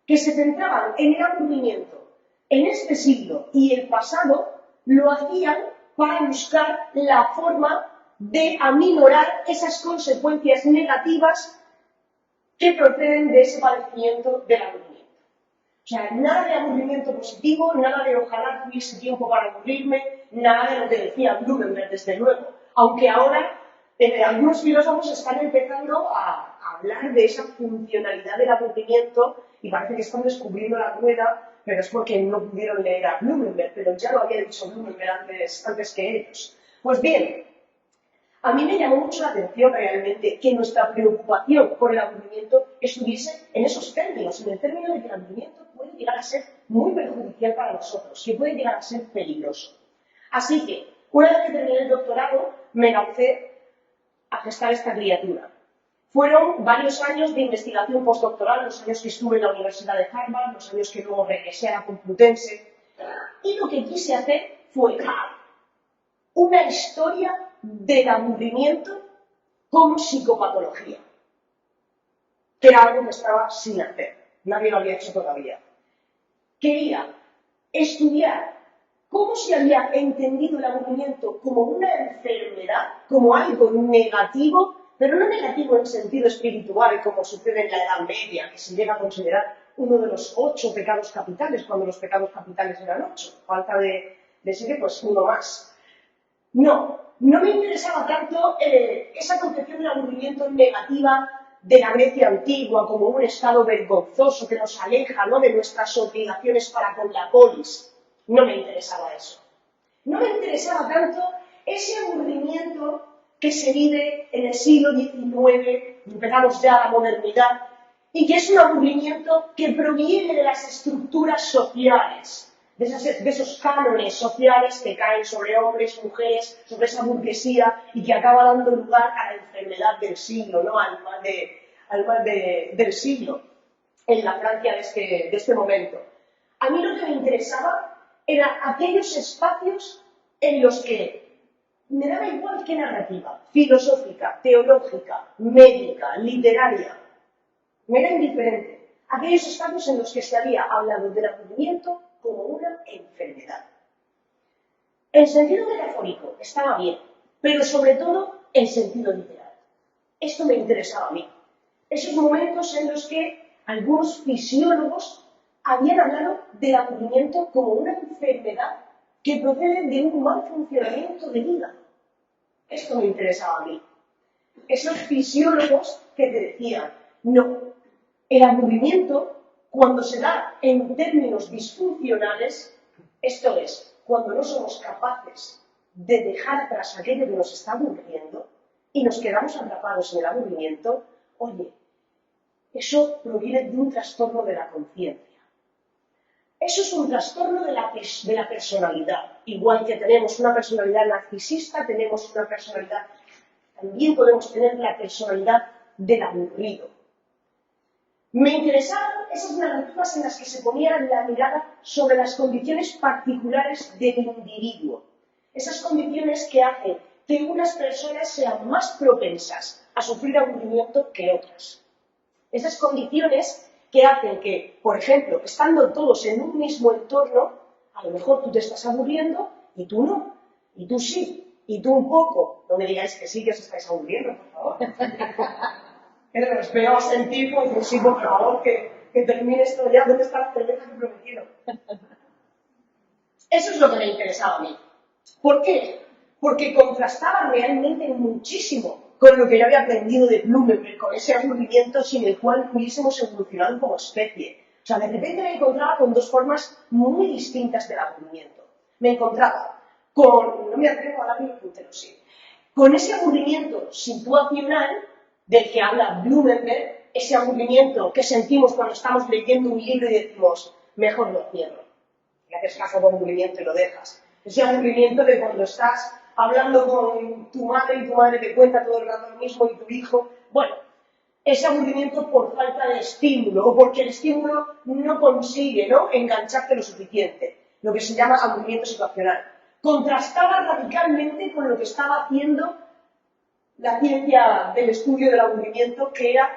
que se centraban en el aburrimiento en este siglo y el pasado lo hacían para buscar la forma de aminorar esas consecuencias negativas que proceden de ese padecimiento del aburrimiento. O sea, nada de aburrimiento positivo, nada de ojalá tuviese tiempo para aburrirme, nada de lo que decía Blumenberg, desde luego. Aunque ahora algunos filósofos están empezando a hablar de esa funcionalidad del aburrimiento y parece que están descubriendo la rueda, pero es porque no pudieron leer a Blumenberg, pero ya lo había dicho Blumenberg antes que ellos. Pues bien, a mí me llamó mucho la atención realmente que nuestra preocupación por el aburrimiento estuviese en esos términos, en el término de que el aburrimiento puede llegar a ser muy perjudicial para nosotros, que puede llegar a ser peligroso. Así que, una vez que terminé el doctorado, me lancé a gestar esta criatura. Fueron varios años de investigación postdoctoral, los años que estuve en la Universidad de Harvard, los años que luego regresé a la Complutense, y lo que quise hacer fue una historia del aburrimiento como psicopatología, que era algo que estaba sin hacer, nadie lo había hecho todavía. Quería estudiar cómo se había entendido el aburrimiento como una enfermedad, como algo negativo, pero no negativo en sentido espiritual, como sucede en la Edad Media, que se llega a considerar uno de los 8 pecados capitales, cuando los pecados capitales eran 8, falta de sigue, pues uno más. No me interesaba tanto esa concepción del aburrimiento negativa de la Grecia antigua como un estado vergonzoso que nos aleja, ¿no?, de nuestras obligaciones para con la polis. No me interesaba eso. No me interesaba tanto ese aburrimiento que se vive en el siglo XIX, empezamos ya la modernidad, y que es un aburrimiento que proviene de las estructuras sociales, de esos cánones sociales que caen sobre hombres, mujeres, sobre esa burguesía y que acaba dando lugar a la enfermedad del siglo, ¿no?, al mal del siglo, en la Francia de este momento. A mí lo que me interesaba eran aquellos espacios en los que me daba igual qué narrativa, filosófica, teológica, médica, literaria, me era indiferente. Aquellos espacios en los que se había hablado del aburrimiento como una enfermedad. En sentido metafórico estaba bien, pero sobre todo en sentido literal. Esto me interesaba a mí. Esos momentos en los que algunos fisiólogos habían hablado del aburrimiento como una enfermedad que procede de un mal funcionamiento del hígado. Esto me interesaba a mí. Esos fisiólogos que te decían, no, el aburrimiento, cuando se da en términos disfuncionales, esto es, cuando no somos capaces de dejar atrás aquello que nos está aburriendo y nos quedamos atrapados en el aburrimiento, oye, eso proviene de un trastorno de la conciencia. Eso es un trastorno de la personalidad. Igual que tenemos una personalidad narcisista, tenemos una personalidad, también podemos tener la personalidad del aburrido. Me interesaban esas narrativas en las que se ponía la mirada sobre las condiciones particulares del individuo. Esas condiciones que hacen que unas personas sean más propensas a sufrir aburrimiento que otras. Esas condiciones que hacen que, por ejemplo, estando todos en un mismo entorno, a lo mejor tú te estás aburriendo y tú no, y tú sí, y tú un poco. No me digáis que sí, que os estáis aburriendo, por favor. Que os veo a sentir como que sí, por favor, que termine esto ya. ¿Dónde está la cerveza que he prometido? Eso es lo que me interesaba a mí. ¿Por qué? Porque contrastaba realmente muchísimo con lo que yo había aprendido de Blumenberg, con ese aburrimiento sin el cual hubiésemos evolucionado como especie. O sea, de repente me encontraba con dos formas muy distintas del aburrimiento. Me encontraba con, no me atrevo a hablar ni puntero, sí, con ese aburrimiento situacional del que habla Blumenberg, ese aburrimiento que sentimos cuando estamos leyendo un libro y decimos, mejor lo cierro. Le haces caso al aburrimiento y lo dejas. Ese aburrimiento de cuando estás hablando con tu madre y tu madre te cuenta todo el rato lo mismo y tu hijo. Bueno, ese aburrimiento por falta de estímulo o porque el estímulo no consigue, ¿no?, engancharte lo suficiente. Lo que se llama aburrimiento situacional. Contrastaba radicalmente con lo que estaba haciendo la ciencia del estudio del aburrimiento, que era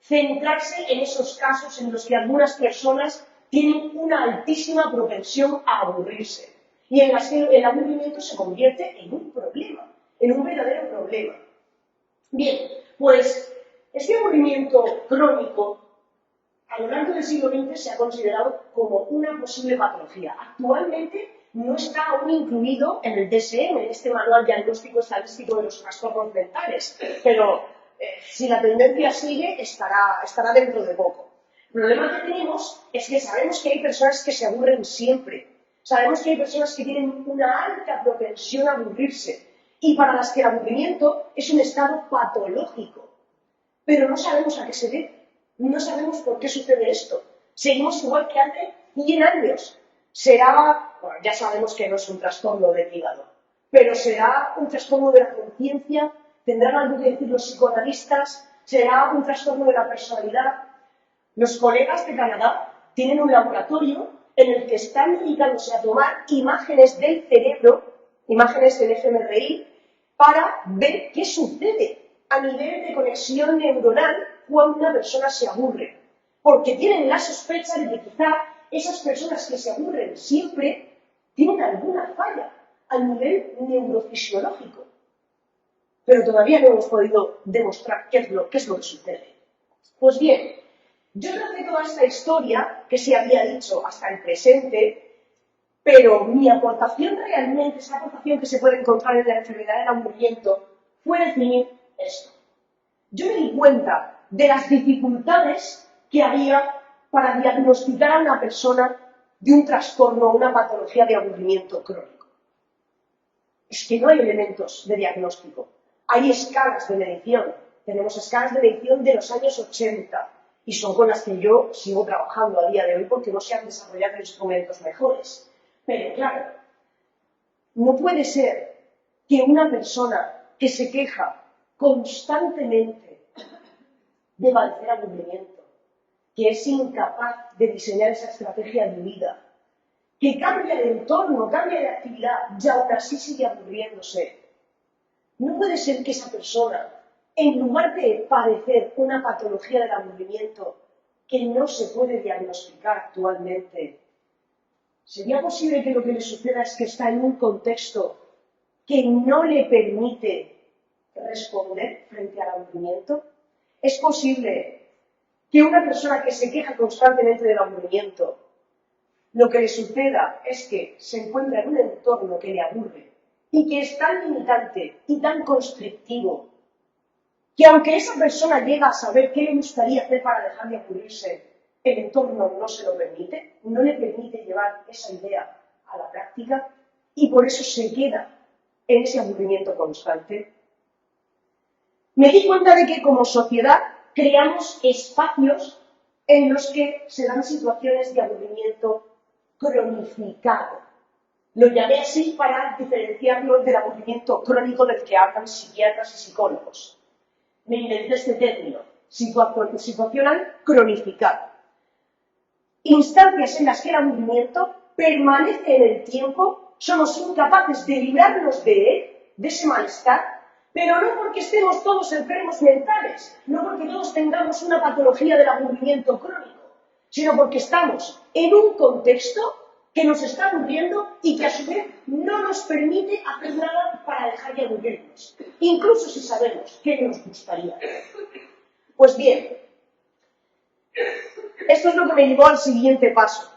centrarse en esos casos en los que algunas personas tienen una altísima propensión a aburrirse y en las que el aburrimiento se convierte en un problema, en un verdadero problema. Bien, pues este aburrimiento crónico a lo largo del siglo XX se ha considerado como una posible patología. Actualmente no está aún incluido en el DSM, en este manual diagnóstico estadístico de los trastornos mentales, pero si la tendencia sigue, estará dentro de poco. El problema que tenemos es que sabemos que hay personas que se aburren siempre, sabemos que hay personas que tienen una alta propensión a aburrirse y para las que el aburrimiento es un estado patológico, pero no sabemos a qué se debe, no sabemos por qué sucede esto. Seguimos igual que hace 100 años. Será, bueno, ya sabemos que no es un trastorno del hígado, pero será un trastorno de la conciencia, tendrán algo que decir los psicoanalistas, será un trastorno de la personalidad. Los colegas de Canadá tienen un laboratorio en el que están dedicándose a tomar imágenes del cerebro, imágenes del fMRI, para ver qué sucede a nivel de conexión neuronal cuando una persona se aburre. Porque tienen la sospecha de que quizá esas personas que se aburren siempre tienen alguna falla a nivel neurofisiológico. Pero todavía no hemos podido demostrar qué es lo que sucede. Pues bien, yo tracé toda esta historia que se había dicho hasta el presente, pero mi aportación realmente, esa aportación que se puede encontrar en la enfermedad del aburrimiento, fue definir esto. Yo me di cuenta de las dificultades que había para diagnosticar a una persona de un trastorno o una patología de aburrimiento crónico. Es que no hay elementos de diagnóstico. Hay escalas de medición. Tenemos escalas de medición de los años 80 y son con las que yo sigo trabajando a día de hoy porque no se han desarrollado instrumentos mejores. Pero claro, no puede ser que una persona que se queja constantemente de padecer aburrimiento, que es incapaz de diseñar esa estrategia de vida, que cambia de entorno, cambia de actividad y aún así sigue aburriéndose. No puede ser que esa persona, en lugar de padecer una patología del aburrimiento que no se puede diagnosticar actualmente, ¿sería posible que lo que le suceda es que está en un contexto que no le permite responder frente al aburrimiento? ¿Es posible que una persona que se queja constantemente del aburrimiento, lo que le suceda es que se encuentra en un entorno que le aburre y que es tan limitante y tan constrictivo que aunque esa persona llega a saber qué le gustaría hacer para dejar de aburrirse, el entorno no se lo permite, no le permite llevar esa idea a la práctica y por eso se queda en ese aburrimiento constante? Me di cuenta de que como sociedad creamos espacios en los que se dan situaciones de aburrimiento cronificado. Lo llamé así para diferenciarlo del aburrimiento crónico del que hablan psiquiatras y psicólogos. Me inventé este término, situacional cronificado. Instancias en las que el aburrimiento permanece en el tiempo, somos incapaces de librarnos de él, de ese malestar, pero no porque estemos todos enfermos mentales, no porque todos tengamos una patología del aburrimiento crónico, sino porque estamos en un contexto que nos está aburriendo y que a su vez no nos permite hacer nada para dejar de aburrirnos, incluso si sabemos qué nos gustaría. Pues bien, esto es lo que me llevó al siguiente paso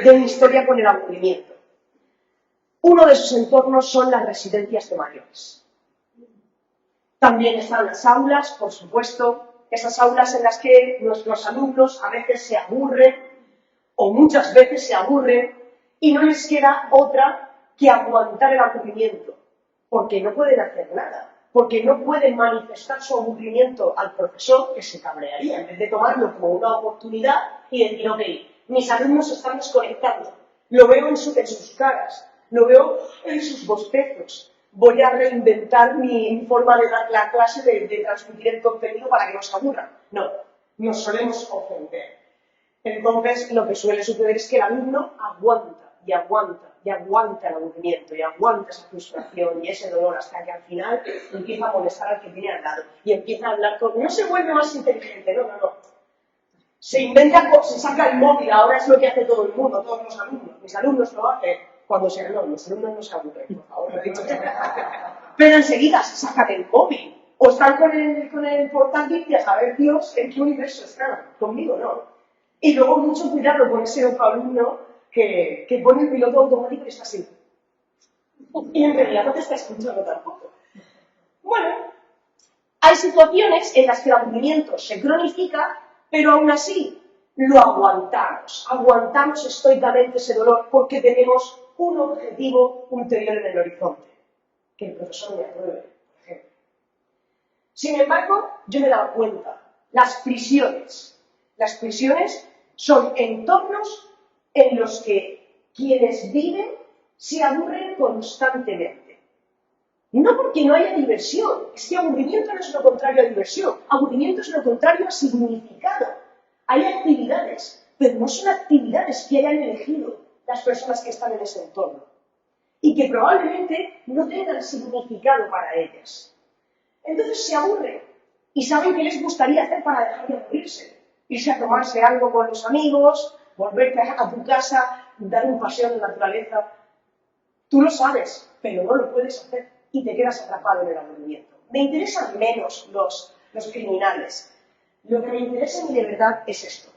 de mi historia con el aburrimiento. Uno de sus entornos son las residencias de mayores. También están las aulas, por supuesto, esas aulas en las que nuestros alumnos a veces se aburren o muchas veces se aburren y no les queda otra que aguantar el aburrimiento, porque no pueden hacer nada, porque no pueden manifestar su aburrimiento al profesor, que se cabrearía, en vez de tomarlo como una oportunidad y decir, ok, mis alumnos están desconectando, lo veo en sus caras, lo veo en sus bostezos, voy a reinventar mi forma de dar la clase, de transmitir el contenido para que no se aburran. No, nos solemos ofender. Entonces, lo que suele suceder es que el alumno aguanta y aguanta y aguanta el aburrimiento y aguanta esa frustración y ese dolor hasta que al final empieza a molestar al que tiene al lado y empieza a hablar con... No se vuelve más inteligente, no. Se inventa cosas, se saca el móvil, ahora es lo que hace todo el mundo, todos los alumnos. Mis alumnos lo hacen cuando se... No, mis alumnos no se aburren, por favor, lo he dicho. Pero enseguida se sacan el móvil o están con el portátil y a saber Dios en qué universo están. Conmigo no. Y luego mucho cuidado con ese otro alumno que pone el piloto automático y está así. Y en realidad no te está escuchando tampoco. Bueno, hay situaciones en las que el aburrimiento se cronifica, pero aún así lo aguantamos. Aguantamos estoicamente ese dolor porque tenemos un objetivo ulterior en el horizonte. Que el profesor me apruebe, por ejemplo. Sin embargo, yo me he dado cuenta, las prisiones son entornos en los que quienes viven se aburren constantemente. No porque no haya diversión, es que aburrimiento no es lo contrario a diversión, aburrimiento es lo contrario a significado. Hay actividades, pero no son actividades que hayan elegido las personas que están en ese entorno y que probablemente no tengan significado para ellas. Entonces se aburren y saben qué les gustaría hacer para dejar de aburrirse. Irse a tomarse algo con los amigos, volverte a tu casa, dar un paseo en la naturaleza. Tú lo sabes, pero no lo puedes hacer y te quedas atrapado en el aburrimiento. Me interesan menos los criminales. Lo que me interesa a mí de verdad es esto.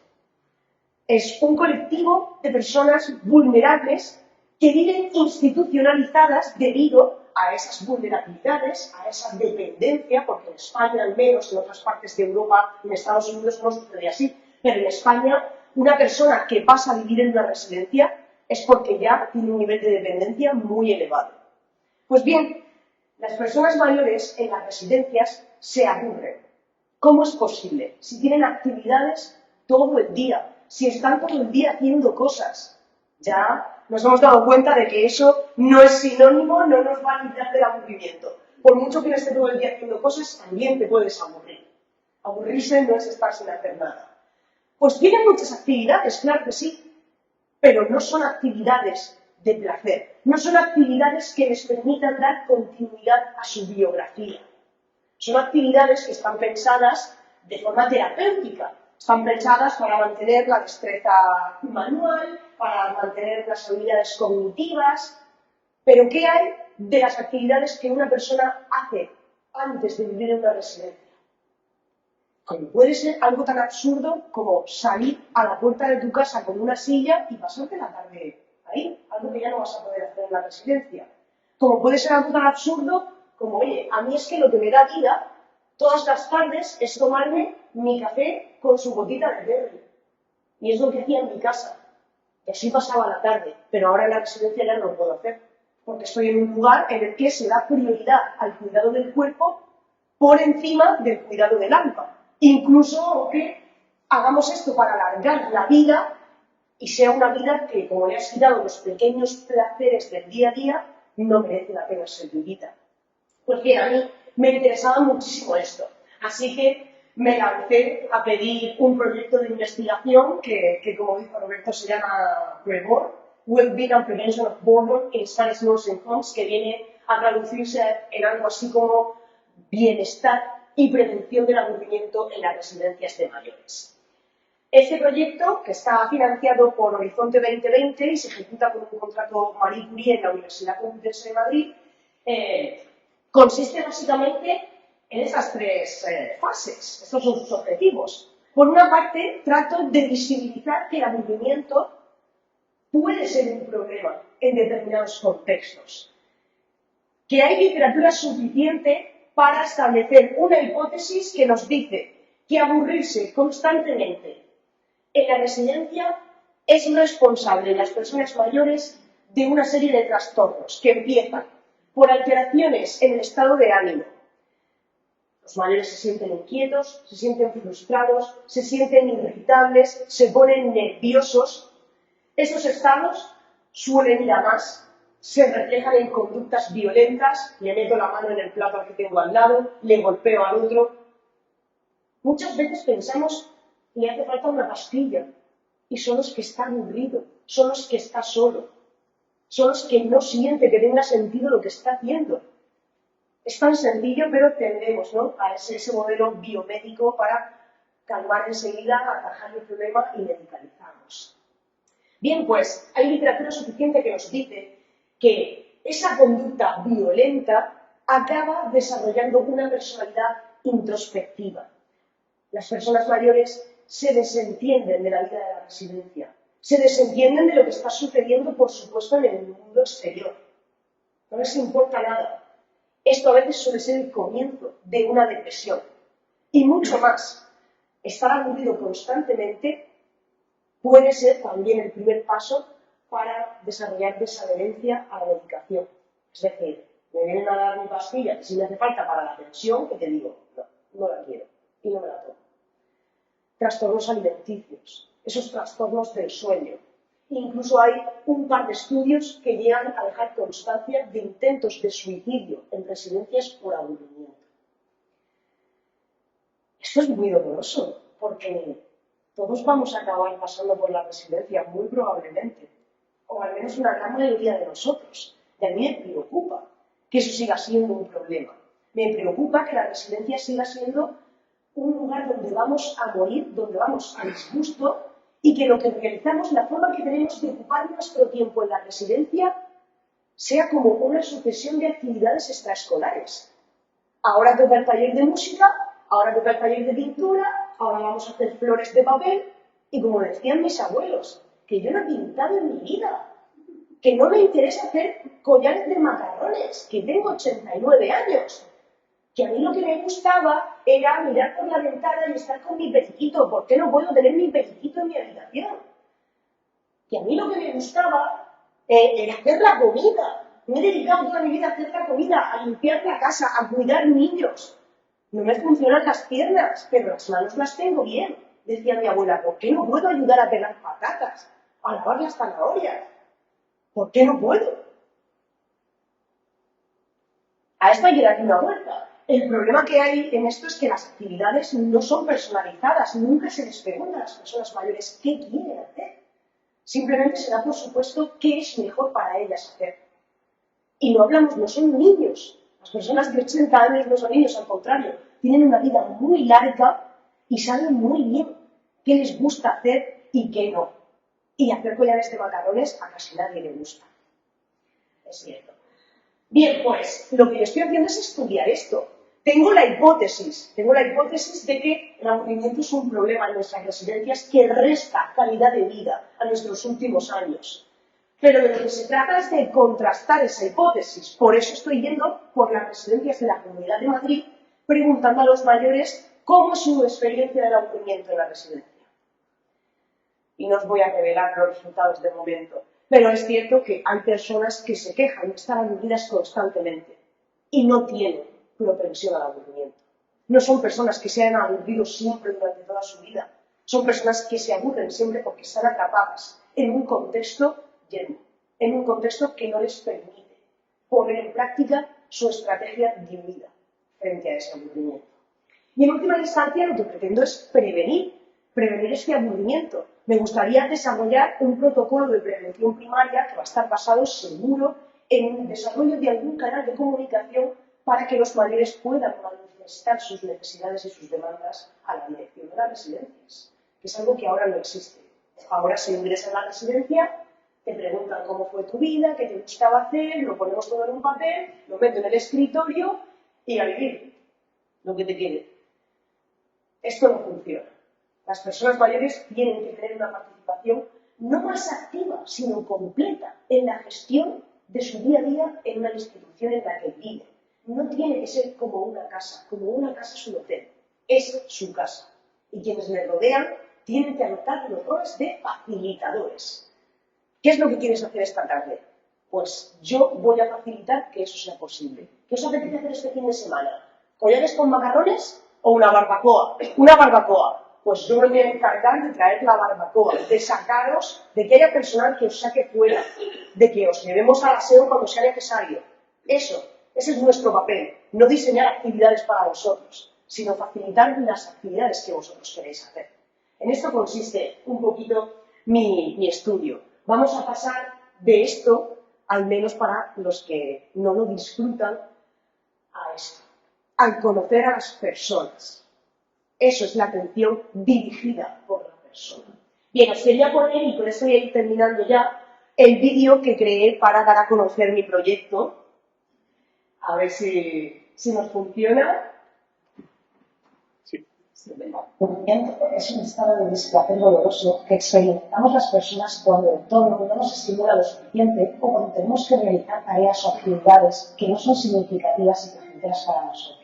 Es un colectivo de personas vulnerables que viven institucionalizadas debido a esas vulnerabilidades, a esa dependencia, porque en España al menos, en otras partes de Europa, en Estados Unidos no sucede así, pero en España una persona que pasa a vivir en una residencia es porque ya tiene un nivel de dependencia muy elevado. Pues bien, las personas mayores en las residencias se aburren. ¿Cómo es posible? Si tienen actividades todo el día, si están todo el día haciendo cosas, ya nos hemos dado cuenta de que eso no es sinónimo, no nos va a limpiar del aburrimiento. Por mucho que no esté todo el día haciendo cosas, también te puedes aburrir. Aburrirse no es estar sin hacer nada. Pues tienen muchas actividades, claro que sí, pero no son actividades de placer, no son actividades que les permitan dar continuidad a su biografía. Son actividades que están pensadas de forma terapéutica, están pensadas para mantener la destreza manual, para mantener las habilidades cognitivas, pero ¿qué hay de las actividades que una persona hace antes de vivir en una residencia? Como puede ser algo tan absurdo como salir a la puerta de tu casa con una silla y pasarte la tarde ahí, algo que ya no vas a poder hacer en la residencia. Como puede ser algo tan absurdo como, oye, a mí es que lo que me da vida todas las tardes es tomarme mi café con su gotita de berry. Y es lo que hacía en mi casa. Y así pasaba la tarde, pero ahora en la residencia ya no lo puedo hacer, porque estoy en un lugar en el que se da prioridad al cuidado del cuerpo por encima del cuidado del alma. Incluso que hagamos esto para alargar la vida y sea una vida que, como le has quitado los pequeños placeres del día a día, no merece la pena ser vivida. Pues bien, a mí me interesaba muchísimo esto, así que me lancé a pedir un proyecto de investigación que como dijo Roberto, se llama PREBOR, Wellbeing and Prevention of Boredom in Spanish Nursing Homes, que viene a traducirse en algo así como bienestar y prevención del aburrimiento en las residencias de mayores. Este proyecto, que está financiado por Horizonte 2020 y se ejecuta con un contrato Marie Curie en la Universidad Complutense de Madrid, consiste básicamente en esas tres fases. Estos son sus objetivos. Por una parte, trato de visibilizar que el aburrimiento puede ser un problema en determinados contextos. Que hay literatura suficiente para establecer una hipótesis que nos dice que aburrirse constantemente en la residencia es responsable en las personas mayores de una serie de trastornos que empiezan por alteraciones en el estado de ánimo. Los mayores se sienten inquietos, se sienten frustrados, se sienten irritables, se ponen nerviosos. Esos estados suelen ir a más, se reflejan en conductas violentas, le meto la mano en el plato al que tengo al lado, le golpeo al otro. Muchas veces pensamos que le hace falta una pastilla y son los que está aburrido, son los que está solo, son los que no siente que tenga sentido lo que está haciendo. Es tan sencillo, pero tendemos, ¿no?, a ese modelo biomédico para calmar enseguida, atajar el problema y medicalizarnos. Bien, pues hay literatura suficiente que nos dice que esa conducta violenta acaba desarrollando una personalidad introspectiva. Las personas mayores se desentienden de la vida de la residencia, se desentienden de lo que está sucediendo, por supuesto, en el mundo exterior. No les importa nada. Esto a veces suele ser el comienzo de una depresión. Y mucho más. Estar aburrido constantemente puede ser también el primer paso para desarrollar desadherencia a la medicación. Es decir, me vienen a dar mi pastilla que si me hace falta para la tensión, que te digo, no la quiero y no me la tomo. Trastornos alimenticios, esos trastornos del sueño. Incluso hay un par de estudios que llegan a dejar constancia de intentos de suicidio en residencias por aburrimiento. Esto es muy doloroso, porque todos vamos a acabar pasando por la residencia, muy probablemente, o al menos una gran mayoría de nosotros. Y a mí me preocupa que eso siga siendo un problema. Me preocupa que la residencia siga siendo un lugar donde vamos a morir, donde vamos a disgusto, y que lo que realizamos, la forma que tenemos de ocupar nuestro tiempo en la residencia, sea como una sucesión de actividades extraescolares. Ahora toca el taller de música, ahora toca el taller de pintura, ahora vamos a hacer flores de papel, y como decían mis abuelos, que yo no he pintado en mi vida, que no me interesa hacer collares de macarrones, que tengo 89 años, que a mí lo que me gustaba era mirar por la ventana y estar con mi periquito. ¿Por qué no puedo tener mi periquito en mi habitación? Que a mí lo que me gustaba era hacer la comida. Me he dedicado toda mi vida a hacer la comida, a limpiar la casa, a cuidar niños. No me funcionan las piernas, pero las manos las tengo bien. Decía mi abuela, ¿por qué no puedo ayudar a pelar patatas, a lavar las zanahorias? ¿Por qué no puedo? A esto hay que darle una vuelta. El problema que hay en esto es que las actividades no son personalizadas, nunca se les pregunta a las personas mayores qué quieren hacer. Simplemente se da por supuesto qué es mejor para ellas hacer. Y no hablamos, no son niños. Las personas de 80 años no son niños, al contrario, tienen una vida muy larga y saben muy bien qué les gusta hacer y qué no. Y hacer collares de macarrones a casi nadie le gusta. Es cierto. Bien, pues lo que yo estoy haciendo es estudiar esto. Tengo la hipótesis de que el aburrimiento es un problema en nuestras residencias que resta calidad de vida a nuestros últimos años. Pero de lo que se trata es de contrastar esa hipótesis. Por eso estoy yendo por las residencias de la Comunidad de Madrid preguntando a los mayores cómo es su experiencia del aburrimiento en la residencia. Y no os voy a revelar los resultados de momento. Pero es cierto que hay personas que se quejan de estar aburridas constantemente y no tienen propensión al aburrimiento. No son personas que se hayan aburrido siempre durante toda su vida. Son personas que se aburren siempre porque están atrapadas en un contexto lleno, en un contexto que no les permite poner en práctica su estrategia de vida frente a ese aburrimiento. Y en última instancia lo que pretendo es prevenir este aburrimiento. Me gustaría desarrollar un protocolo de prevención primaria que va a estar basado seguro en el desarrollo de algún canal de comunicación para que los mayores puedan manifestar sus necesidades y sus demandas a la dirección de las residencias, que es algo que ahora no existe. Ahora se ingresa en la residencia, te preguntan cómo fue tu vida, qué te gustaba hacer, lo ponemos todo en un papel, lo meto en el escritorio y a vivir lo que te quede. Esto no funciona. Las personas mayores tienen que tener una participación no más activa, sino completa en la gestión de su día a día en una institución en la que viven. no tiene que ser como una casa es un hotel, es su casa. Y quienes le rodean tienen que adoptar los roles de facilitadores. ¿Qué es lo que quieres hacer esta tarde? Pues yo voy a facilitar que eso sea posible. ¿Qué os apetece hacer este fin de semana? ¿Collares con macarrones o una barbacoa? Una barbacoa. Pues yo me voy a encargar de traer la barbacoa, de sacaros, de que haya personal que os saque fuera, de que os llevemos al aseo cuando sea necesario. Ese es nuestro papel. No diseñar actividades para vosotros, sino facilitar las actividades que vosotros queréis hacer. En esto consiste un poquito mi estudio. Vamos a pasar de esto, al menos para los que no lo disfrutan, a esto, al conocer a las personas. Eso es la atención dirigida por la persona. Bien, os quería poner, y con esto voy a ir terminando ya, el vídeo que creé para dar a conocer mi proyecto. A ver si nos funciona. El aburrimiento es un estado de displacer doloroso que experimentamos las personas cuando el entorno no nos estimula lo suficiente o cuando tenemos que realizar tareas o actividades que no son significativas y placenteras para nosotros.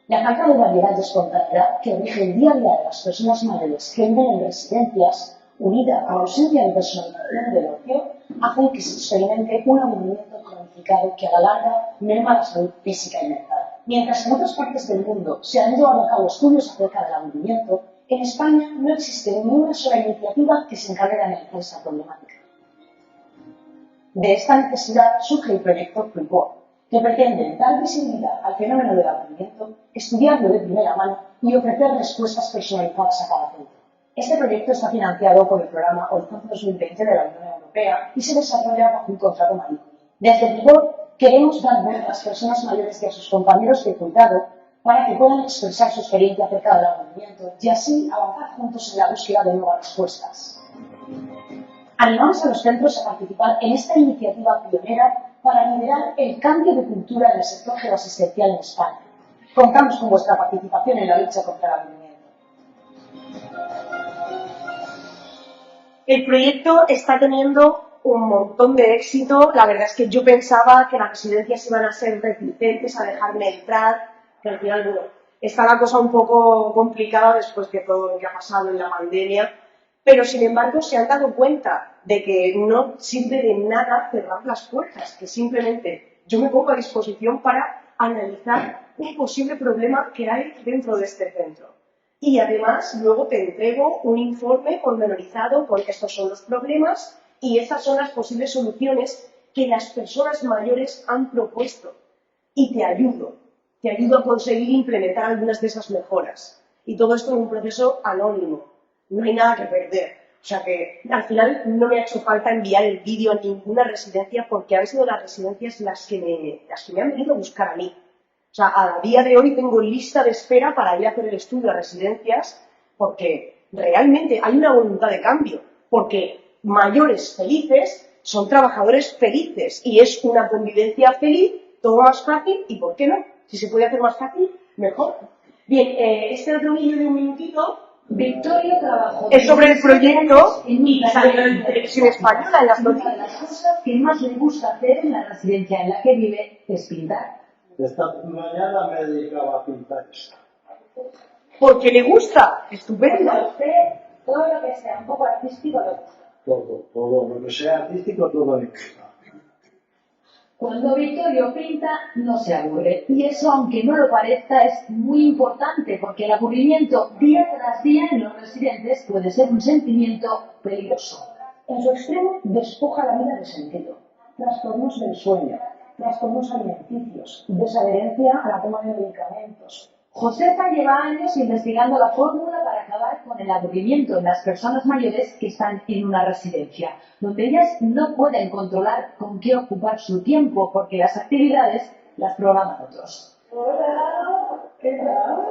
La falta de variedad y espontaneidad que rige el día a día de las personas mayores que viven en residencias, unida a la ausencia de personalización del ocio, hace que se experimente un aburrimiento cronificado que a la larga merma la salud física y mental. Mientras en otras partes del mundo se han llevado a cabo estudios acerca del aburrimiento, en España no existe ni una sola iniciativa que se encargue de analizar esta problemática. De esta necesidad surge el proyecto Freeport, que pretende dar visibilidad al fenómeno del aburrimiento, estudiarlo de primera mano y ofrecer respuestas personalizadas a cada centro. Este proyecto está financiado por el programa Horizonte 2020 de la Unión Europea y se desarrolla bajo un contrato marítimo. Desde Freeport queremos dar voz a las personas mayores y a sus compañeros de cuidado para que puedan expresar su experiencia acerca del aburrimiento y así avanzar juntos en la búsqueda de nuevas respuestas. Animamos a los centros a participar en esta iniciativa pionera para liderar el cambio de cultura en el sector geoasistencial en España. Contamos con vuestra participación en la lucha contra el aburrimiento. El proyecto está teniendo un montón de éxito. La verdad es que yo pensaba que las residencias iban a ser reticentes a dejarme entrar, que al final, bueno, está la cosa un poco complicada después de todo lo que ha pasado en la pandemia, pero sin embargo se han dado cuenta de que no sirve de nada cerrar las puertas, que simplemente yo me pongo a disposición para analizar un posible problema que hay dentro de este centro. Y además luego te entrego un informe pormenorizado con estos son los problemas y estas son las posibles soluciones que las personas mayores han propuesto. Y te ayudo a conseguir implementar algunas de esas mejoras. Y todo esto en un proceso anónimo. No hay nada que perder. O sea que al final no me ha hecho falta enviar el vídeo a ninguna residencia porque han sido las residencias las que me han venido a buscar a mí. O sea, a día de hoy tengo lista de espera para ir a hacer el estudio a residencias porque realmente hay una voluntad de cambio. Porque mayores felices son trabajadores felices y es una convivencia feliz, todo más fácil y ¿por qué no? Si se puede hacer más fácil, mejor. Bien, este otro vídeo de un minutito. Victoria trabajó es sobre el proyecto y salió en televisión española en las noticias. Una de las cosas que más le gusta hacer en la residencia en la que vive es pintar. Esta mañana me dedicaba a pintar. Porque le gusta, estupendo. A usted todo lo que sea un poco artístico le gusta. Todo lo que sea artístico, todo le gusta. Cuando Victorio pinta, no se aburre. Y eso, aunque no lo parezca, es muy importante, porque el aburrimiento día tras día en los residentes puede ser un sentimiento peligroso. En su extremo, despoja la vida de sentido. Trastornos del sueño, trastornos alimenticios, desadherencia a la toma de medicamentos. Josefa lleva años investigando la fórmula para acabar con el aburrimiento en las personas mayores que están en una residencia, donde ellas no pueden controlar con qué ocupar su tiempo porque las actividades las programan otros. Hola, ¿qué tal?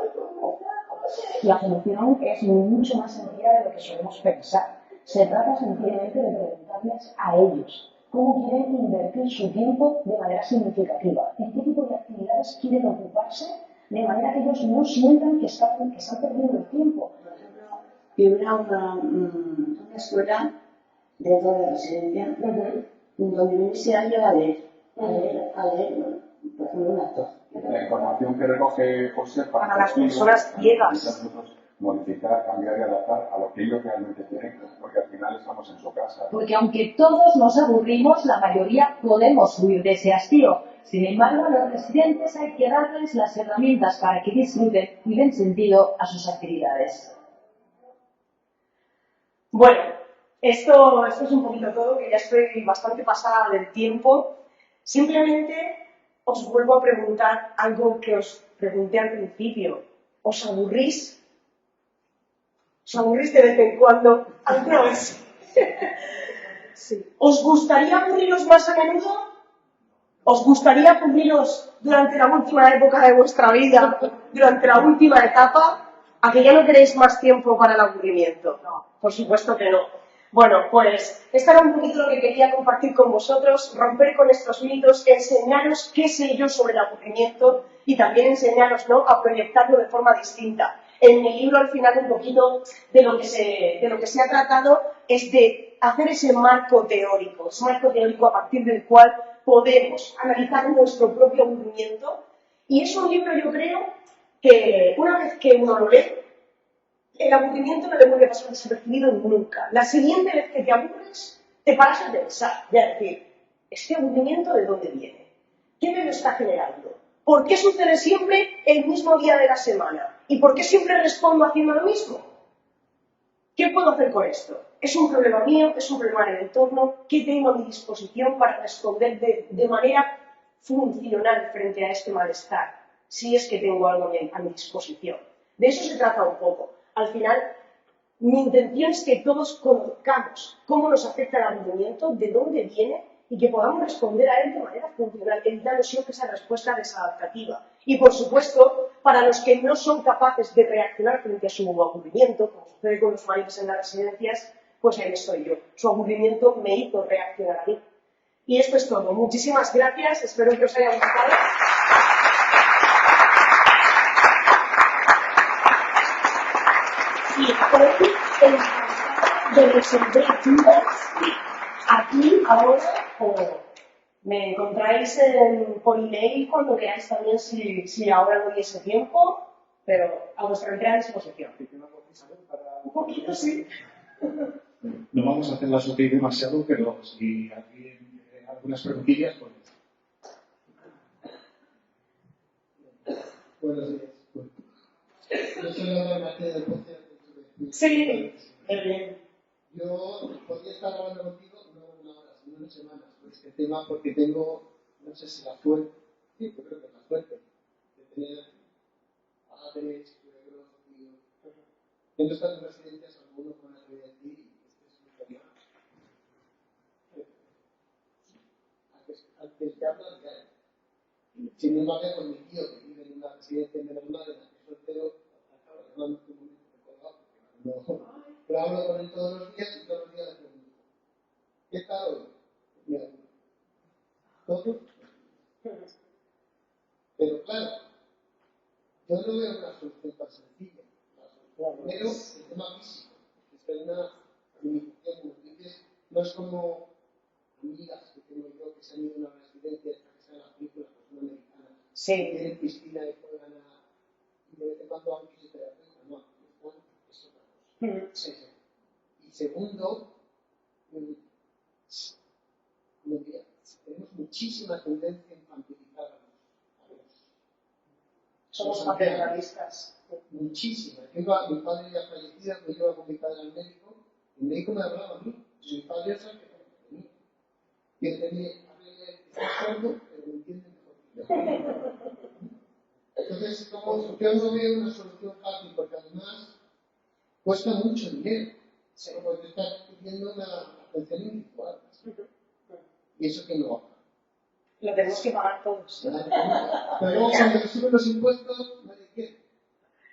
La solución es mucho más sencilla de lo que solemos pensar. Se trata sencillamente de preguntarles a ellos cómo quieren invertir su tiempo de manera significativa, en qué tipo de actividades quieren ocuparse, de manera que ellos no sientan que están perdiendo el tiempo. Por ejemplo, figura una escuela dentro de la residencia donde no quisiera yo a leer, por ejemplo, un actor. La información que recoge José Para las personas ciegas. Modificar, cambiar y adaptar a lo que ellos realmente quieren, porque al final estamos en su casa. Porque aunque todos nos aburrimos, la mayoría podemos huir de ese hastío. Sin embargo, a los residentes hay que darles las herramientas para que disfruten y den sentido a sus actividades. Bueno, esto es un poquito todo, que ya estoy bastante pasada del tiempo. Simplemente os vuelvo a preguntar algo que os pregunté al principio. ¿Os aburrís? ¿Os aburrís de vez en cuando? ¿Alguna vez? Sí. ¿Os gustaría aburriros más a menudo? ¿Os gustaría aburriros durante la última época de vuestra vida, durante la última etapa? ¿A que ya no queréis más tiempo para el aburrimiento? No, por supuesto que no. Bueno, pues esto era un poquito lo que quería compartir con vosotros, romper con estos mitos, enseñaros qué sé yo sobre el aburrimiento y también enseñaros, ¿no?, a proyectarlo de forma distinta. En mi libro, al final, un poquito de lo que se ha tratado es de hacer ese marco teórico a partir del cual podemos analizar nuestro propio aburrimiento. Y es un libro, yo creo, que una vez que uno lo lee, el aburrimiento no le vuelve a pasar desapercibido nunca. La siguiente vez que te aburres, te paras a pensar, y a decir, ¿este aburrimiento de dónde viene? ¿Qué me lo está generando? ¿Por qué sucede siempre el mismo día de la semana? ¿Y por qué siempre respondo haciendo lo mismo? ¿Qué puedo hacer con esto? ¿Es un problema mío? ¿Es un problema del entorno? ¿Qué tengo a mi disposición para responder de manera funcional frente a este malestar? Si es que tengo algo a mi disposición. De eso se trata un poco. Al final, mi intención es que todos conozcamos cómo nos afecta el aburrimiento, de dónde viene y que podamos responder a él de manera funcional, evitando siempre esa respuesta desadaptativa. Y, por supuesto, para los que no son capaces de reaccionar frente a su aburrimiento, como sucede con los mayores en las residencias, pues ahí estoy yo. Su aburrimiento me hizo reaccionar a mí. Y esto es todo. Muchísimas gracias. Espero que os haya gustado. Y hoy, de resolver dudas, aquí, ahora, o me encontráis por email cuando queráis también, si ahora no hubiese tiempo, pero a vuestra entera disposición. Un poquito, sí. No vamos a hacerla subir demasiado, pero si aquí hay algunas preguntillas, pues... Buenos días. Yo soy la Martínez del Pozo. Sí, bien. Yo podría estar hablando contigo no una hora, sino unas semanas por este tema, porque tengo, no sé si la suerte, sí, yo creo que la suerte de tener padres, suegros, tíos. Tengo estado en residencias, algunos van a salir de ti y este es un tema. Antes de hablar, ya. Sin embargo, con mi tío que vive en una residencia en Benalmádena, que es soltero, acabo hablando con un momento de colgado, no. Pero hablo con él todos los días y todos los días le pregunto, ¿qué tal hoy? Mira, todo. Pero claro, yo no veo una solución tan sencilla. Primero, el tema físico, que es una limitación, como dices, no es como amigas que tengo yo que se han ido a una residencia, que se en las películas, pues una americana, Sí. que tienen piscina y juegan y de vez en cuando van fisioterapeuta, no, es otra cosa. Sí. Y segundo, tenemos muchísima tendencia a infantilizar a los Somos paternalistas. Muchísima. Mi padre ya fallecido, me iba con mi padre al médico, y el médico me hablaba a mí. Mi padre ya sabía que mí. Y él tenía, está sordo, pero me entiende mejor. Entonces, como yo no veo una solución fácil, porque además cuesta mucho dinero. Como te estás pidiendo una atención individual. Y eso que no va. Lo tenemos que pagar todos. Pero luego cuando suben los impuestos, nadie quiere.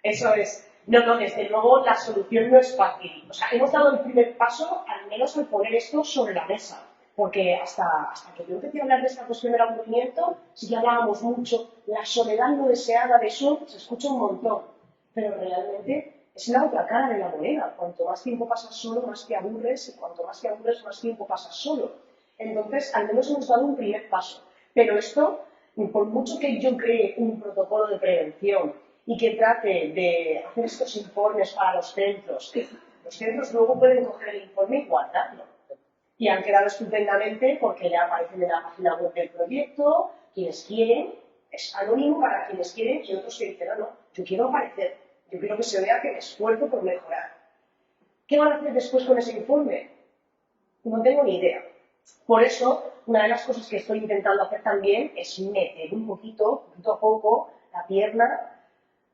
Eso es. No, desde luego la solución no es fácil. O sea, hemos dado el primer paso, al menos al poner esto sobre la mesa. Porque hasta que yo empecé a hablar de esta cuestión del aburrimiento, sí que hablábamos mucho. La soledad no deseada, de eso se escucha un montón. Pero realmente es la otra cara de la moneda. Cuanto más tiempo pasas solo, más te aburres. Y cuanto más te aburres, más tiempo pasas solo. Entonces, al menos hemos dado un primer paso. Pero esto por mucho que yo cree un protocolo de prevención y que trate de hacer estos informes para los centros luego pueden coger el informe y guardarlo. Y han quedado estupendamente porque ya aparecen en la página web del proyecto, quienes quieren, es anónimo para quienes quieren y otros que dicen, no, yo quiero aparecer, yo quiero que se vea que me esfuerzo por mejorar. ¿Qué van a hacer después con ese informe? No tengo ni idea. Por eso, una de las cosas que estoy intentando hacer también es meter un poquito a poco, la pierna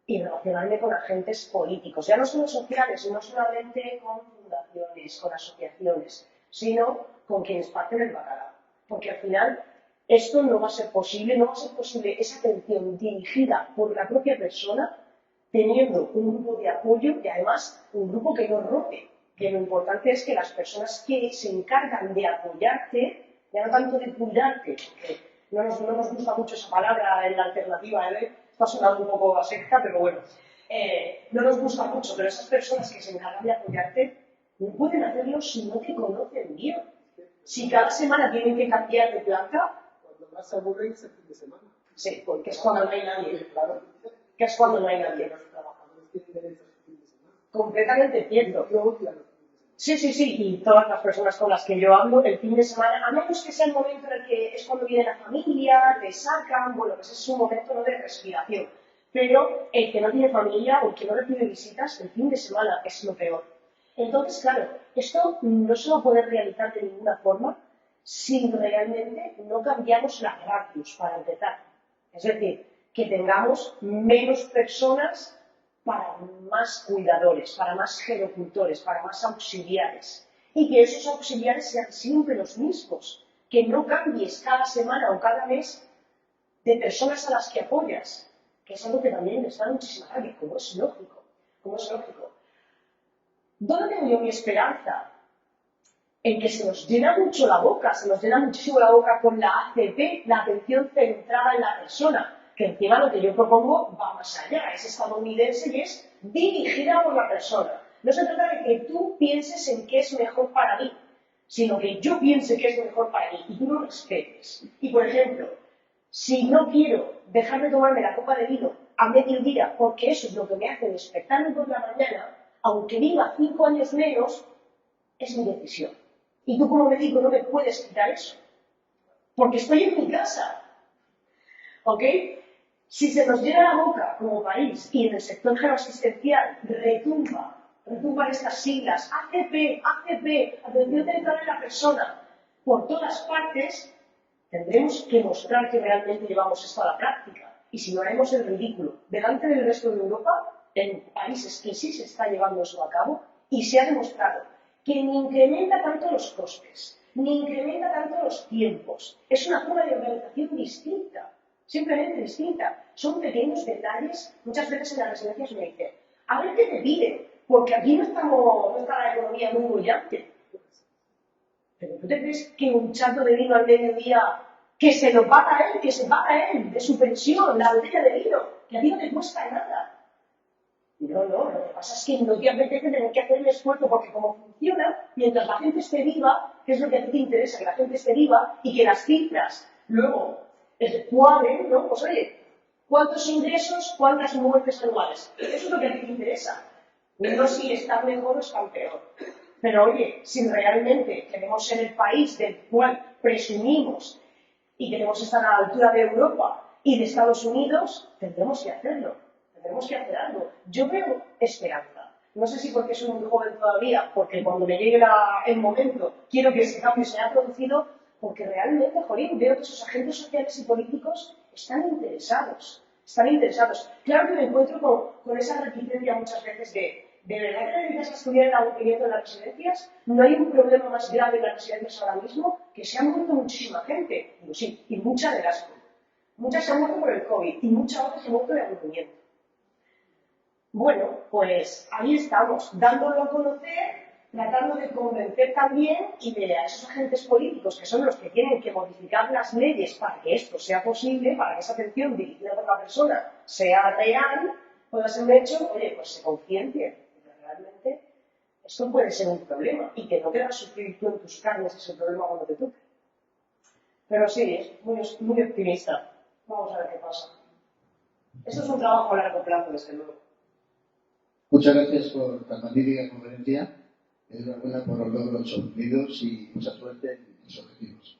y relacionarme con agentes políticos, ya no solo sociales, no solamente con fundaciones, con asociaciones, sino con quienes parten el bacalao. Porque al final esto no va a ser posible, esa atención dirigida por la propia persona, teniendo un grupo de apoyo y además un grupo que no rote, que lo importante es que las personas que se encargan de apoyarte, ya no tanto de cuidarte, porque no nos gusta mucho esa palabra en la alternativa, está sonando un poco a secta, pero bueno, no nos gusta mucho, pero esas personas que se encargan de apoyarte no pueden hacerlo si no te conocen bien. Si cada semana tienen que cambiar de planta, Cuando más se aburren es el fin de semana. sí, porque es cuando no hay nadie. Claro. Que es cuando no hay nadie. Los trabajadores tienen derecho al fin de semana. Completamente cierto. Yo odio a los fines de semana. Sí, y todas las personas con las que yo hablo, el fin de semana, a menos que sea el momento en el que es cuando viene la familia, te sacan, bueno, pues es un momento no de respiración. Pero el que no tiene familia o el que no recibe visitas, el fin de semana es lo peor. Entonces, claro, esto no se va a poder realizar de ninguna forma si realmente no cambiamos las ratios para empezar. Es decir, que tengamos menos personas para más cuidadores, para más gerocultores, para más auxiliares. Y que esos auxiliares sean siempre los mismos. Que no cambies cada semana o cada mes de personas a las que apoyas. Que es algo que también les da muchísima rabia, como es lógico. ¿Dónde tengo yo mi esperanza? En que se nos llena mucho la boca, se nos llena muchísimo la boca con la ACP, la atención centrada en la persona, que encima lo que yo propongo va más allá, es estadounidense y es dirigida por la persona. No se trata de que tú pienses en qué es mejor para mí, sino que yo piense qué es mejor para mí y tú lo respetes. Y por ejemplo, si no quiero dejar de tomarme la copa de vino a mediodía porque eso es lo que me hace despertarme por la mañana, aunque viva 5 años menos, es mi decisión. Y tú como médico no me puedes quitar eso, porque estoy en mi casa. ¿Ok? Si se nos llena la boca como país y en el sector geroasistencial retumban estas siglas, ACP, atención central en la persona, por todas partes, tendremos que mostrar que realmente llevamos esto a la práctica. Y si no, haremos el ridículo delante del resto de Europa, en países que sí se está llevando eso a cabo, y se ha demostrado que ni incrementa tanto los costes, ni incrementa tanto los tiempos. Es una forma de organización distinta, simplemente distinta. Son pequeños detalles. Muchas veces en las residencias me dicen, a ver qué te piden, porque aquí no está la economía muy bullante. ¿Pero tú te crees que un chato de vino al mediodía, que se lo paga él, que se paga él, de su pensión, la botella de vino, que a ti no te cuesta nada? No, lo que pasa es que no te apetece tener que hacer el esfuerzo porque como funciona, mientras la gente esté viva, que es lo que a ti te interesa, que la gente esté viva y que las cifras luego cuadren, ¿no? Pues oye, ¿cuántos ingresos, cuántas muertes anuales? Eso es lo que a ti te interesa. No si están mejor o están peor. Pero oye, si realmente queremos ser el país del cual presumimos y queremos estar a la altura de Europa y de Estados Unidos, tendremos que hacerlo. Tenemos que hacer algo. Yo veo esperanza. No sé si porque soy muy joven todavía, porque cuando me llegue el momento quiero que ese cambio se haya producido, porque realmente, jolín, veo que esos agentes sociales y políticos están interesados. Claro que me encuentro con esa reticencia muchas veces ¿de verdad que necesitas estudiar el aburrimiento en las residencias? ¿No hay un problema más grave en las residencias ahora mismo? Que se ha muerto muchísima gente. Digo, sí, y mucha de las COVID. Muchas se han muerto por el COVID y muchas otras se han muerto de aburrimiento. Bueno, pues ahí estamos, dándolo a conocer, tratando de convencer también y de a esos agentes políticos que son los que tienen que modificar las leyes para que esto sea posible, para que esa atención dirigida por la persona sea real, pueda ser un hecho, oye, pues se concientien, porque realmente esto puede ser un problema y que no te va a sufrir tú en tus carnes ese problema cuando te toque. Pero sí, es muy optimista. Vamos a ver qué pasa. Esto es un trabajo a largo plazo, desde luego. Muchas gracias por tan magnífica conferencia. Enhorabuena por los logros obtenidos y mucha suerte en tus objetivos.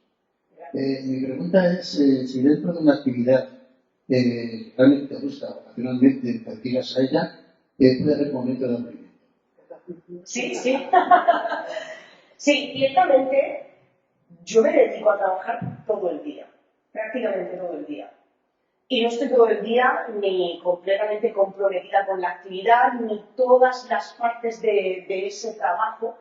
Mi pregunta es si dentro de una actividad realmente te gusta, ocasionalmente te dedicas a ella, puede haber momentos de aburrimiento. Sí, sí. Sí, ciertamente yo me dedico a trabajar todo el día, prácticamente todo el día. Y no estoy todo el día ni completamente comprometida con la actividad, ni todas las partes de ese trabajo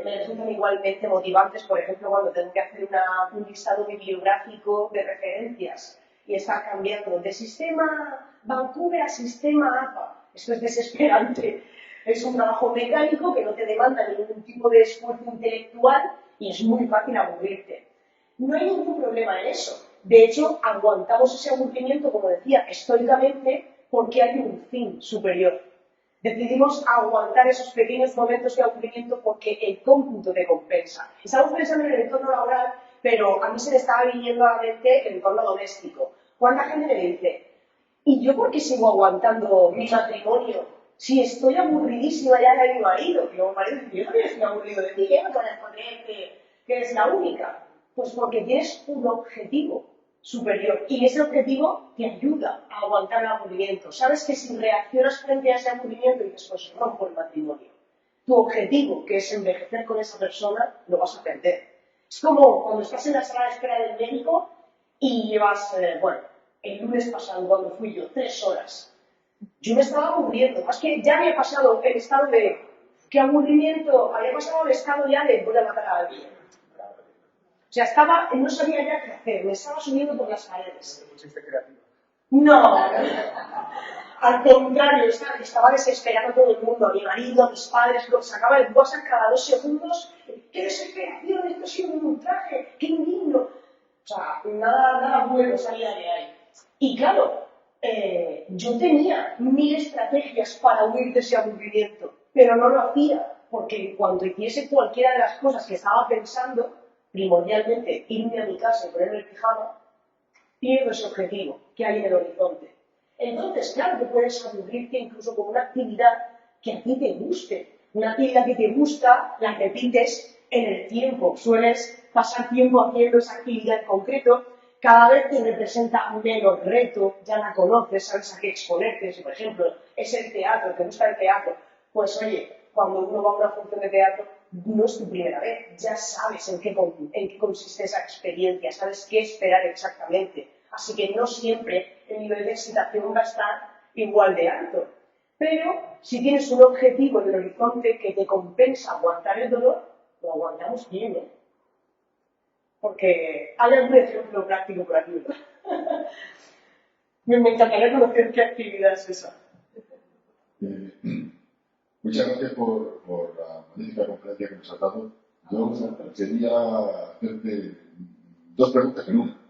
me resultan igualmente motivantes. Por ejemplo, cuando tengo que hacer un listado bibliográfico de referencias y estar cambiando de sistema Vancouver a sistema APA. Esto es desesperante. Es un trabajo mecánico que no te demanda ningún tipo de esfuerzo intelectual y es muy fácil aburrirte. No hay ningún problema en eso. De hecho, aguantamos ese aburrimiento, como decía, estoicamente, porque hay un fin superior. Decidimos aguantar esos pequeños momentos de aburrimiento porque el cómputo te compensa. Estamos pensando en el entorno laboral, pero a mí se me estaba viniendo a la mente el entorno doméstico. ¿Cuánta gente me dice, ¿y yo por qué sigo aguantando mi matrimonio si estoy aburridísima ya de mi marido? Y luego el marido dice, yo también estoy aburrido de ti, ¿qué me puedes poner que eres la única? Pues porque tienes un objetivo superior y ese objetivo te ayuda a aguantar el aburrimiento. Sabes que si reaccionas frente a ese aburrimiento y dices, pues rompo el matrimonio, tu objetivo, que es envejecer con esa persona, lo vas a perder. Es como cuando estás en la sala de espera del médico y llevas, el lunes pasado, cuando fui yo, 3 horas. Yo me estaba aburriendo, más que ya había pasado el estado de qué aburrimiento, había pasado el estado ya de voy a matar a alguien. O sea, no sabía ya qué hacer, me estaba subiendo por las paredes. No, al contrario, estaba desesperando a todo el mundo, a mi marido, a mis padres, sacaba el WhatsApp cada 2 segundos. ¡Qué desesperación! Esto ha sido un ultraje, ¡qué indigno! O sea, nada bueno salía de ahí. Y claro, yo tenía 1000 estrategias para huir de ese aburrimiento, pero no lo hacía, porque en cuanto hiciese cualquiera de las cosas que estaba pensando, primordialmente irme a mi casa y ponerme el pijama, pierdo ese objetivo que hay en el horizonte. Entonces, claro que puedes aburrirte incluso con una actividad que a ti te guste. Una actividad que te gusta, la repites en el tiempo. Sueles pasar tiempo haciendo esa actividad en concreto, cada vez te representa menos reto, ya la conoces, sabes a qué exponerte. Si, por ejemplo, es el teatro, te gusta el teatro, pues oye, cuando uno va a una función de teatro, no es tu primera vez, ya sabes en qué consiste esa experiencia, sabes qué esperar exactamente. Así que no siempre el nivel de excitación va a estar igual de alto. Pero si tienes un objetivo en el horizonte que te compensa aguantar el dolor, lo aguantamos bien, ¿eh? Porque hay algún ejemplo práctico por aquí, ¿verdad? Me encantaría conocer qué actividad es esa. Muchas gracias por la magnífica conferencia que nos has dado. Yo quería hacerte 2 preguntas en una.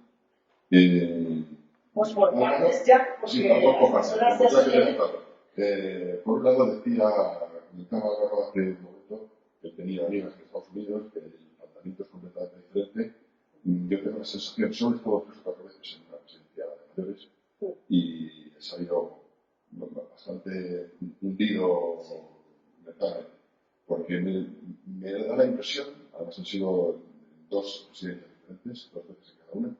Pues por partes ya, porque sí, por son las 2:00. Por un lado decía, comentaba Álvaro hace un momento, que tenía amigas en Estados Unidos, que el planteamiento es completamente diferente. Yo tengo la sensación, solo he estado 3 o 4 veces en una residencia de mayores y he salido bastante hundido mentalmente, porque me da la impresión, además han sido 2 residencias diferentes, 2 veces en cada una,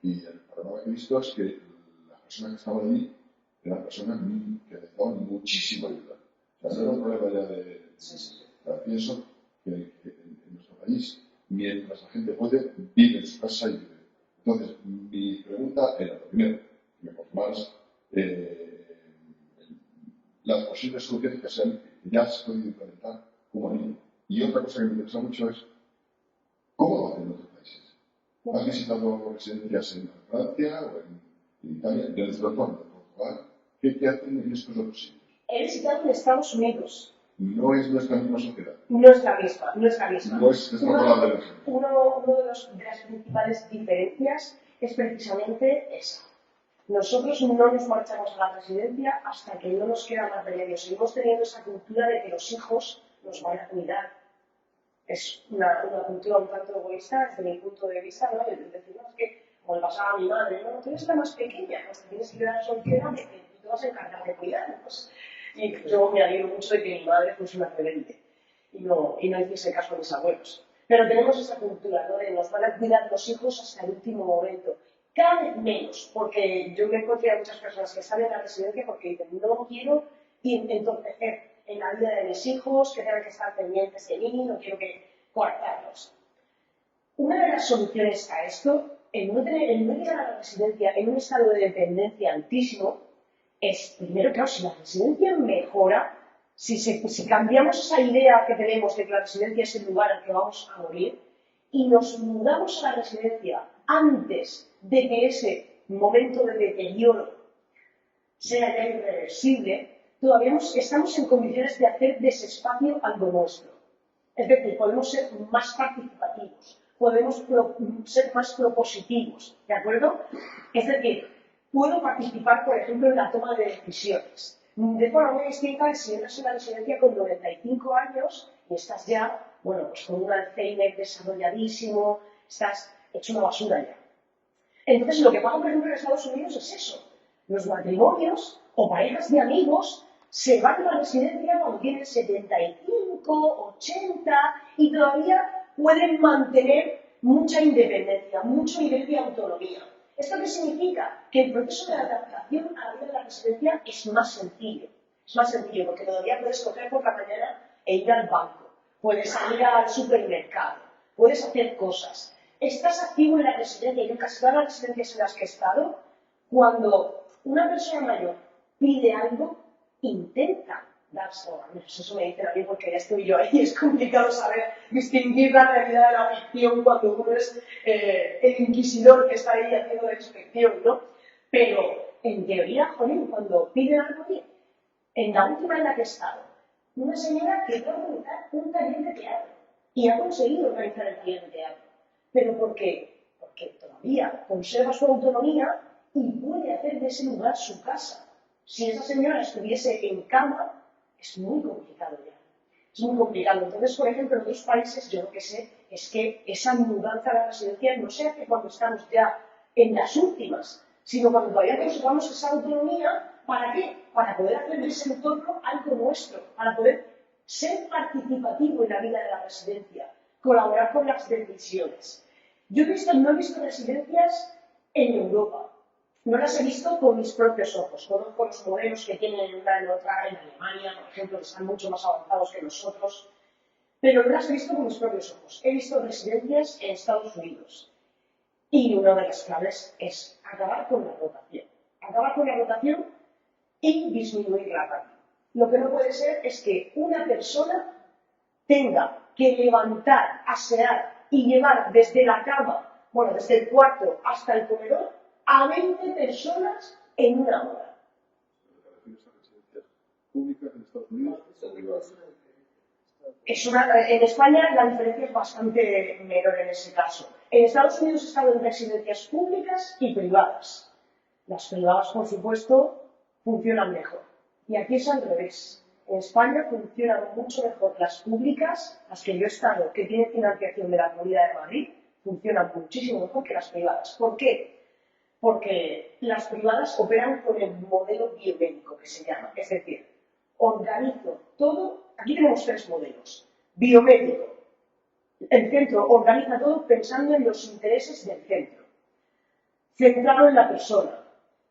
y el panorama que he visto es que las personas que estaban allí eran personas que necesitaban muchísima ayuda. O sea, no era un problema ya de... Pienso que en nuestro país, mientras la gente puede, vive en su casa y vive. Entonces, mi pregunta era, lo primero, que me confirmaras las posibles soluciones que ya se pueden implementar como mínimo. Y otra cosa que me interesa mucho es, ¿cómo lo hacen en otros países? ¿Has visitado residencias en Francia o en Italia, en el entorno de Portugal? ¿Qué hacen en estos otros sitios? He visitado en Estados Unidos. No es nuestra misma sociedad. Nuestra misma. No es extrapolable. Una de las principales diferencias es precisamente esa. Nosotros no nos marchamos a la residencia hasta que no nos queda más remedio. Seguimos teniendo esa cultura de que los hijos nos van a cuidar. Es una cultura un tanto egoísta desde mi punto de vista, ¿no? El decir, no, es que como le pasaba a mi madre, no, tú eres la más pequeña, pues te tienes que quedar soltera porque tú te vas a encargar de cuidarnos. Y yo me alegro mucho de que mi madre fuese una rebelde y no hiciese caso a mis abuelos. Pero tenemos esa cultura, ¿no? De nos van a cuidar los hijos hasta el último momento. Cada vez menos, porque yo me encontré a muchas personas que están en la residencia porque dicen, no quiero entorpecer en la vida de mis hijos, que tengan que estar pendientes de mí, no quiero que coartarlos. Una de las soluciones a esto, el no llegar a la residencia en un estado de dependencia altísimo, es, primero, claro, si la residencia mejora, si cambiamos esa idea que tenemos de que la residencia es el lugar al que vamos a morir, y nos mudamos a la residencia antes de que ese momento de deterioro sea ya irreversible, todavía estamos en condiciones de hacer de ese espacio algo nuestro. Es decir, podemos ser más participativos, podemos ser más propositivos, ¿de acuerdo? Es decir, puedo participar, por ejemplo, en la toma de decisiones. De forma muy distinta de si entras en la residencia con 95 años y estás ya, bueno, pues con un Alzheimer desarrolladísimo, estás hecho una basura ya. Entonces, lo que pasa, por ejemplo, en Estados Unidos es eso. Los matrimonios o parejas de amigos se van a la residencia cuando tienen 75, 80 y todavía pueden mantener mucha independencia, mucho nivel de autonomía. ¿Esto qué significa? Que el proceso de adaptación a la vida de la residencia es más sencillo. Es más sencillo porque todavía puedes coger por la mañana e ir al banco, puedes salir al supermercado, puedes hacer cosas. Estás activo en la residencia y en casi todas las residencias en las que he estado, cuando una persona mayor pide algo, intenta dárselo. Eso me dicen a mí porque ya estoy yo ahí, es complicado saber distinguir la realidad de la ficción cuando uno es el inquisidor que está ahí haciendo la inspección, ¿no? Pero, en teoría, jolín, cuando piden algo, en la última en la que he estado, una señora quería organizar un taller de teatro y ha conseguido organizar el taller de teatro. ¿Pero por qué? Porque todavía conserva su autonomía y puede hacer de ese lugar su casa. Si esa señora estuviese en cama, es muy complicado ya. Es muy complicado. Entonces, por ejemplo, en otros países, yo lo que sé es que esa mudanza a la residencia no se hace cuando estamos ya en las últimas, sino cuando todavía conservamos esa autonomía. ¿Para qué? Para poder hacer de ese entorno algo nuestro, para poder ser participativo en la vida de la residencia, colaborar con las decisiones. Yo no he visto residencias en Europa. No las he visto con mis propios ojos. Conozco los modelos que tienen una en otra en Alemania, por ejemplo, que están mucho más avanzados que nosotros, pero no las he visto con mis propios ojos. He visto residencias en Estados Unidos. Y una de las claves es acabar con la rotación. Acabar con la rotación y disminuir la ratio. Lo que no puede ser es que una persona tenga que levantar, asear y llevar desde la cama, bueno, desde el cuarto hasta el comedor, a 20 personas en una hora. ¿Públicas en Estados Unidos o privadas? En España la diferencia es bastante menor en ese caso. En Estados Unidos he estado en residencias públicas y privadas. Las privadas, por supuesto, funcionan mejor. Y aquí es al revés. En España funcionan mucho mejor las públicas, las que yo he estado, que tienen financiación de la Comunidad de Madrid, funcionan muchísimo mejor que las privadas. ¿Por qué? Porque las privadas operan con el modelo biomédico, que se llama. Es decir, organizo todo. Aquí tenemos tres modelos. Biomédico. El centro organiza todo pensando en los intereses del centro. Centrado en la persona.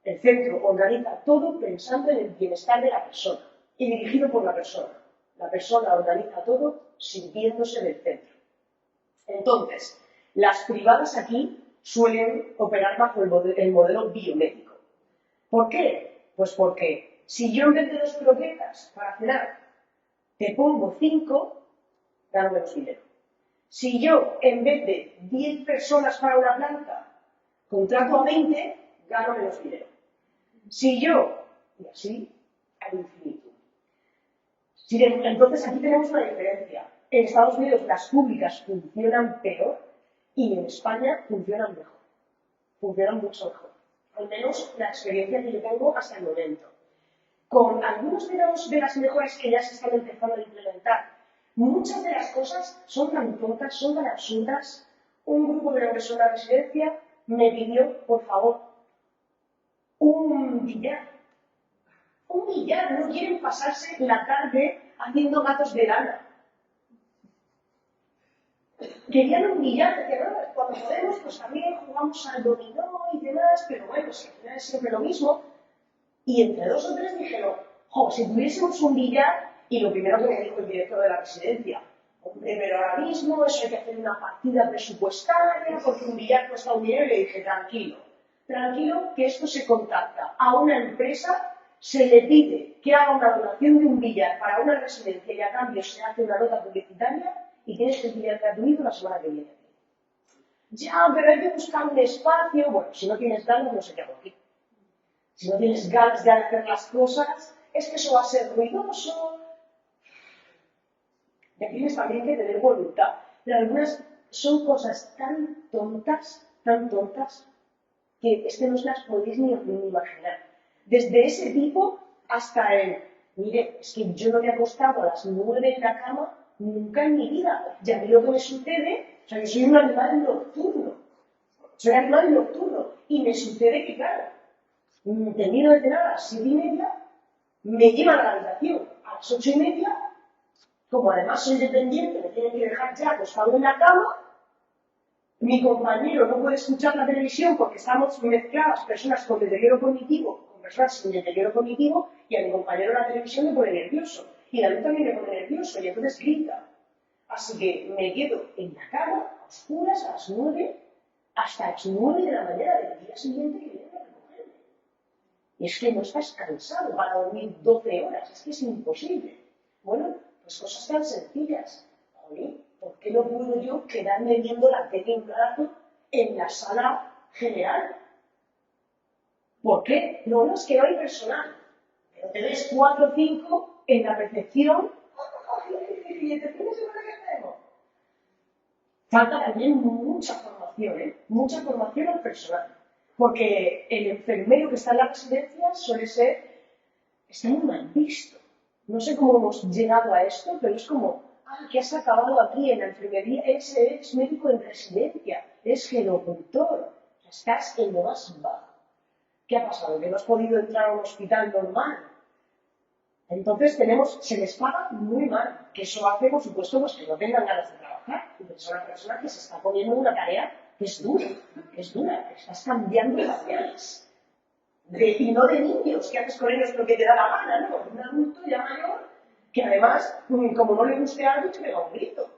El centro organiza todo pensando en el bienestar de la persona y dirigido por la persona. La persona organiza todo sirviéndose del centro. Entonces, las privadas aquí suelen operar bajo el modelo biomédico. ¿Por qué? Pues porque si yo en vez de 2 croquetas para cenar te pongo 5, gano menos dinero. Si yo en vez de 10 personas para una planta contrato a 20, gano menos dinero. Si yo, y así al infinito. Entonces aquí tenemos una diferencia. En Estados Unidos las públicas funcionan peor y en España funcionan mejor. Funcionan mucho mejor. Al menos la experiencia que yo tengo hasta el momento. Con algunos de las mejoras que ya se están empezando a implementar, muchas de las cosas son tan tontas, son tan absurdas. Un grupo de hombres en una residencia me pidió, por favor, un billar. Un billar, no quieren pasarse la tarde haciendo gatos de lana. Querían un billar, decían, no, cuando podemos, pues también jugamos al dominó y demás, pero bueno, si al final es siempre lo mismo. Y entre 2 o 3 dijeron, jo, si tuviésemos un billar, y lo primero que me dijo el director de la residencia, hombre, pero ahora mismo eso hay que hacer una partida presupuestaria, porque un billar cuesta un dinero, y le dije, tranquilo, que esto se contacta a una empresa, se le pide que haga una donación de un billar para una residencia y a cambio se hace una nota publicitaria y tienes el billar gratuito la semana que viene. Ya, pero hay que buscar un espacio. Bueno, si no tienes ganas, no sé qué hago aquí. Si no tienes ganas de hacer las cosas, es que eso va a ser ruidoso. Y aquí tienes también que tener voluntad. Pero algunas son cosas tan tontas, que es que no os las podéis ni imaginar. Desde ese tipo hasta el, mire, es que yo no me he acostado a las 9 en la cama nunca en mi vida. Y a mí lo que me sucede, o sea, yo soy un animal nocturno. Y me sucede que, claro, termino de cenar a las 7:30, me llevan a la habitación a las 8:30, como además soy dependiente, me tienen que dejar ya acostado en la cama, mi compañero no puede escuchar la televisión porque estamos mezcladas personas con deterioro cognitivo con personas sin deterioro cognitivo, y a mi compañero la televisión le pone nervioso, y a mí también me pone nervioso, y entonces grita. Así que me quedo en la cama, a oscuras, a las 9, hasta las 9 de la mañana del día siguiente que vienen a recogerme. Y es que no estás cansado para dormir 12 horas, es que es imposible. Bueno, pues cosas tan sencillas. Jolín, ¿por qué no puedo yo quedarme viendo la tele un rato en la sala general? ¿Por qué? No, es que no hay personal. Pero te ves 4 o 5 en la recepción. ¿Y este fin de semana qué hacemos? Falta también mucha formación, mucha formación al personal. Porque el enfermero que está en la residencia suele ser, está muy mal visto. No sé cómo hemos llegado a esto, pero es como, ¿qué has acabado aquí en la enfermería? Eres médico en residencia, eres gerocultor, estás en lo más bajo. ¿Qué ha pasado? ¿Que no has podido entrar a un hospital normal? Entonces se les paga muy mal, que eso hace, por supuesto, pues que no tengan ganas de trabajar, porque es una persona que se está poniendo una tarea que es dura, que estás cambiando papeles. Y no de niños, que haces con ellos lo que te da la gana, ¿no? Un adulto ya mayor, que además, como no le guste algo, te pega un grito.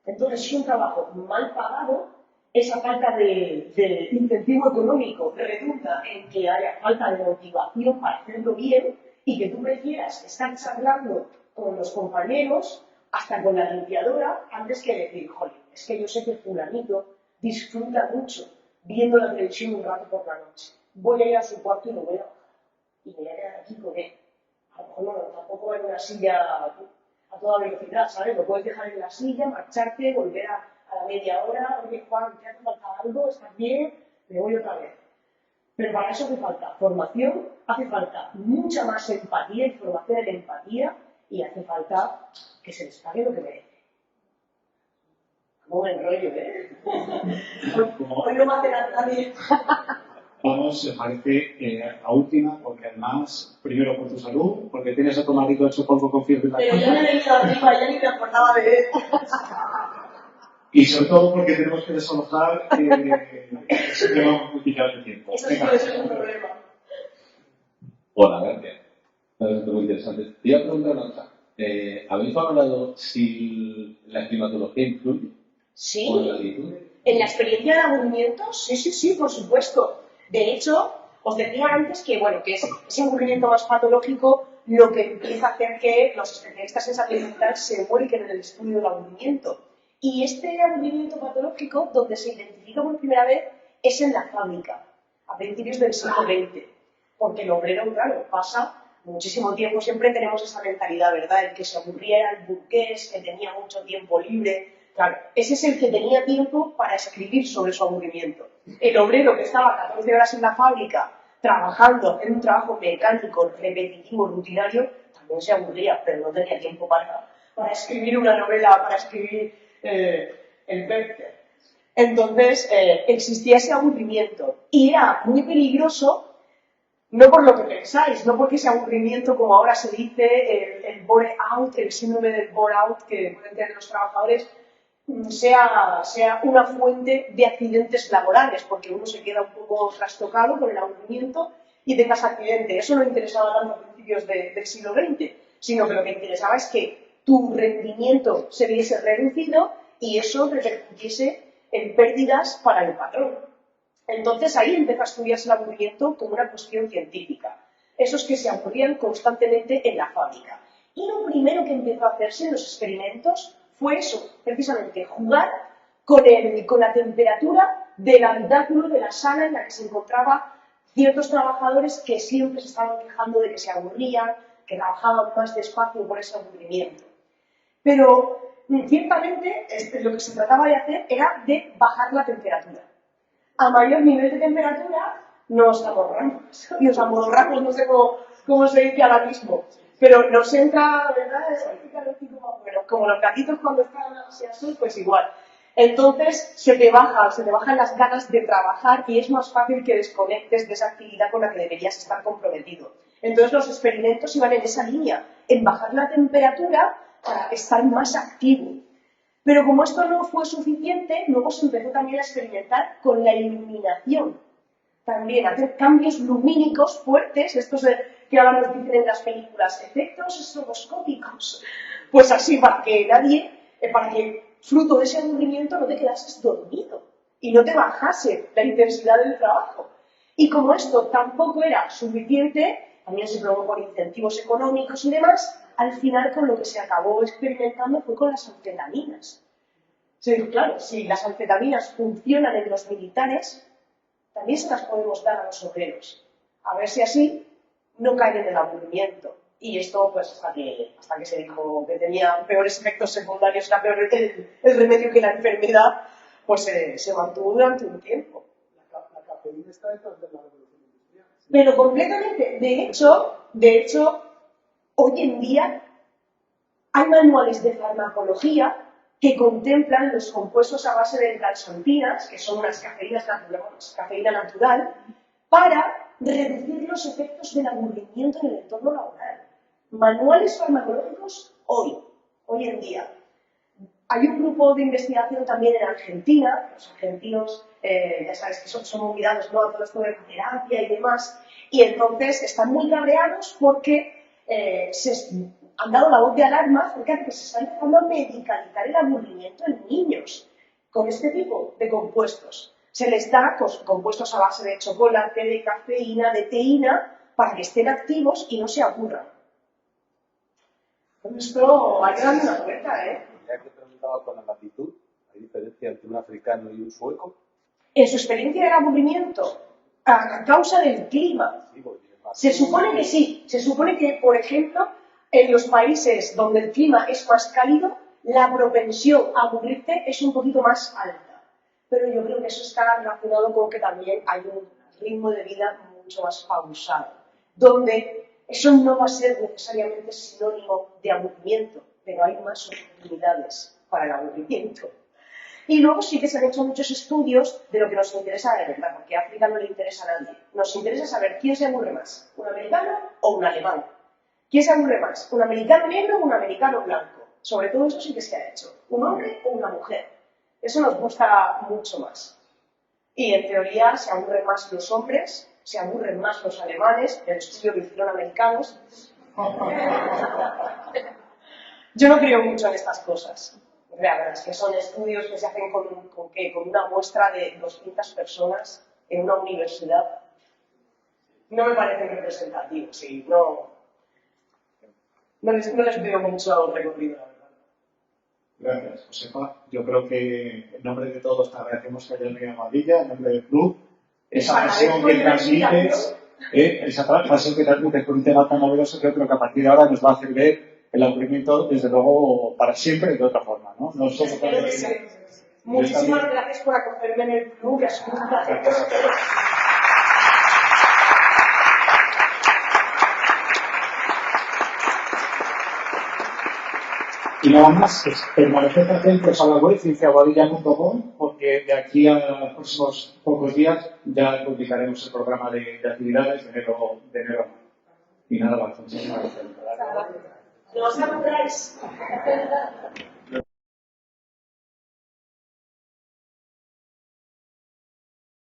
Entonces es un trabajo mal pagado, esa falta de incentivo económico redunda en que haya falta de motivación para hacerlo bien, y que tú prefieras estar charlando con los compañeros, hasta con la limpiadora, antes que decir, joder, es que yo sé que fulanito disfruta mucho viendo la televisión un rato por la noche. Voy a ir a su cuarto y lo voy a bajar. Y me voy a quedar aquí con él. A lo mejor no, tampoco en una silla a toda velocidad, ¿sabes? Lo puedes dejar en la silla, marcharte, volver a la media hora. Oye, Juan, ¿te hace falta algo? ¿Estás bien? Me voy otra vez. Pero para eso hace falta formación, hace falta mucha más empatía y formación en empatía, y hace falta que se les pague lo que merece. Como un enrollo, ¿eh? Hoy no me hace nada nadie. Vamos, me parece a última, porque además, primero por tu salud, porque tienes automático hecho polvo con fiebre en la Pero yo no he venido arriba, ya ni me acordaba de él. Y sobre todo porque tenemos que desalojar ese tema muy picado de tiempo. Eso sí puede ser un problema. Hola, gracias. Muy interesante. Te iba a preguntar una cosa. ¿Habéis valorado si la climatología influye? Sí. ¿O la altitud? En la experiencia de aburrimiento, sí, por supuesto. De hecho, os decía antes que, bueno, que ese aburrimiento más patológico lo que empieza a hacer que los especialistas en salud mental se vuelquen en el estudio del aburrimiento. Y este aburrimiento patológico, donde se identifica por primera vez, es en la fábrica, a principios del siglo XX. Porque el obrero, claro, pasa muchísimo tiempo, siempre tenemos esa mentalidad, ¿verdad? El que se aburría era el burgués, que tenía mucho tiempo libre. Claro, ese es el que tenía tiempo para escribir sobre su aburrimiento. El obrero que estaba 14 horas en la fábrica, trabajando en un trabajo mecánico, repetitivo, rutinario, también se aburría, pero no tenía tiempo para escribir una novela, para escribir el Werther. Entonces existía ese aburrimiento y era muy peligroso, no por lo que pensáis, no porque ese aburrimiento, como ahora se dice, el bore-out, el síndrome del bore-out que pueden tener los trabajadores, sea una fuente de accidentes laborales, porque uno se queda un poco trastocado con el aburrimiento y tengas accidente. Eso no interesaba tanto a principios del siglo XX, sino que lo que interesaba es que tu rendimiento se viese reducido y eso repercutiese en pérdidas para el patrón. Entonces ahí empezó a estudiarse el aburrimiento como una cuestión científica. Esos que se aburrían constantemente en la fábrica. Y lo primero que empezó a hacerse en los experimentos fue eso, precisamente, jugar con la temperatura del habitáculo de la sala en la que se encontraban ciertos trabajadores que siempre se estaban quejando de que se aburrían, que trabajaban más despacio por ese aburrimiento. Pero ciertamente lo que se trataba de hacer era de bajar la temperatura. A mayor nivel de temperatura nos amodorramos. Y nos amodorramos, no sé cómo se dice ahora mismo. Pero nos entra, ¿verdad? Como los gatitos cuando están así azul, pues igual. Entonces se te bajan las ganas de trabajar y es más fácil que desconectes de esa actividad con la que deberías estar comprometido. Entonces los experimentos iban en esa línea, en bajar la temperatura para estar más activo. Pero como esto no fue suficiente, luego se empezó también a experimentar con la iluminación. También hacer cambios lumínicos fuertes, estos que ahora nos dicen en las películas, efectos estroboscópicos. Pues así, para que fruto de ese aburrimiento no te quedases dormido y no te bajase la intensidad del trabajo. Y como esto tampoco era suficiente, también se probó por incentivos económicos y demás, al final con lo que se acabó experimentando fue con las anfetaminas. Claro, si las anfetaminas funcionan en los militares, también se las podemos dar a los obreros. A ver si así no caen en el aburrimiento. Y esto, pues, hasta que se dijo que tenía peores efectos secundarios, era peor el remedio que la enfermedad, pues se mantuvo durante un tiempo. La cafeína está detrás de la revolución industrial. Pero completamente. De hecho, hoy en día hay manuales de farmacología que contemplan los compuestos a base de calsantinas, que son unas cafeína natural, para reducir los efectos del aburrimiento en el entorno laboral. Manuales farmacológicos hoy en día. Hay un grupo de investigación también en Argentina, los argentinos, ya sabes que son muy dados, ¿no?, a todo esto de la terapia y demás, y entonces están muy cabreados porque han dado la voz de alarma acerca de que se está empezando a medicalizar el aburrimiento en niños con este tipo de compuestos. Se les da compuestos a base de chocolate, de cafeína, de teína, para que estén activos y no se aburran. Con esto hay que darle una vuelta, ¿eh? Ya que preguntaba con la latitud, ¿hay diferencia entre un africano y un sueco? En su experiencia del aburrimiento, a causa del clima, se supone que sí. Se supone que, por ejemplo, en los países donde el clima es más cálido, la propensión a aburrirte es un poquito más alta. Pero yo creo que eso está relacionado con que también hay un ritmo de vida mucho más pausado, donde eso no va a ser necesariamente sinónimo de aburrimiento, pero hay más oportunidades para el aburrimiento. Y luego sí que se han hecho muchos estudios de lo que nos interesa de verdad, porque a África no le interesa a nadie. Nos interesa saber quién se aburre más, un americano o un alemán. ¿Quién se aburre más, un americano negro o un americano blanco? Sobre todo eso sí que se ha hecho, un hombre o una mujer. Eso nos gusta mucho más. Y en teoría se aburren más los hombres, se aburren más los alemanes, el estudio que hicieron americanos. Yo no creo mucho en estas cosas. La verdad es que son estudios que se hacen con una muestra de 200 personas en una universidad. No me parecen representativos, sí, no les veo mucho recorrido, la verdad. Gracias, Josefa. Yo creo que en nombre de todos te agradecemos que hayas venido a Guadilla, en nombre del club, esa pasión que transmites con un tema tan novedoso, que yo creo que a partir de ahora nos va a hacer ver el aburrimiento, desde luego, para siempre de otra forma, ¿no? Muchísimas gracias por acogerme en el club, que ha sido un placer. Y nada más, permaneced atentos a la web cienciaguadilla.com, porque de aquí a los próximos pocos días ya publicaremos el programa de actividades de enero a mayo. Y nada más, muchísimas gracias. ¿Nos encontráis?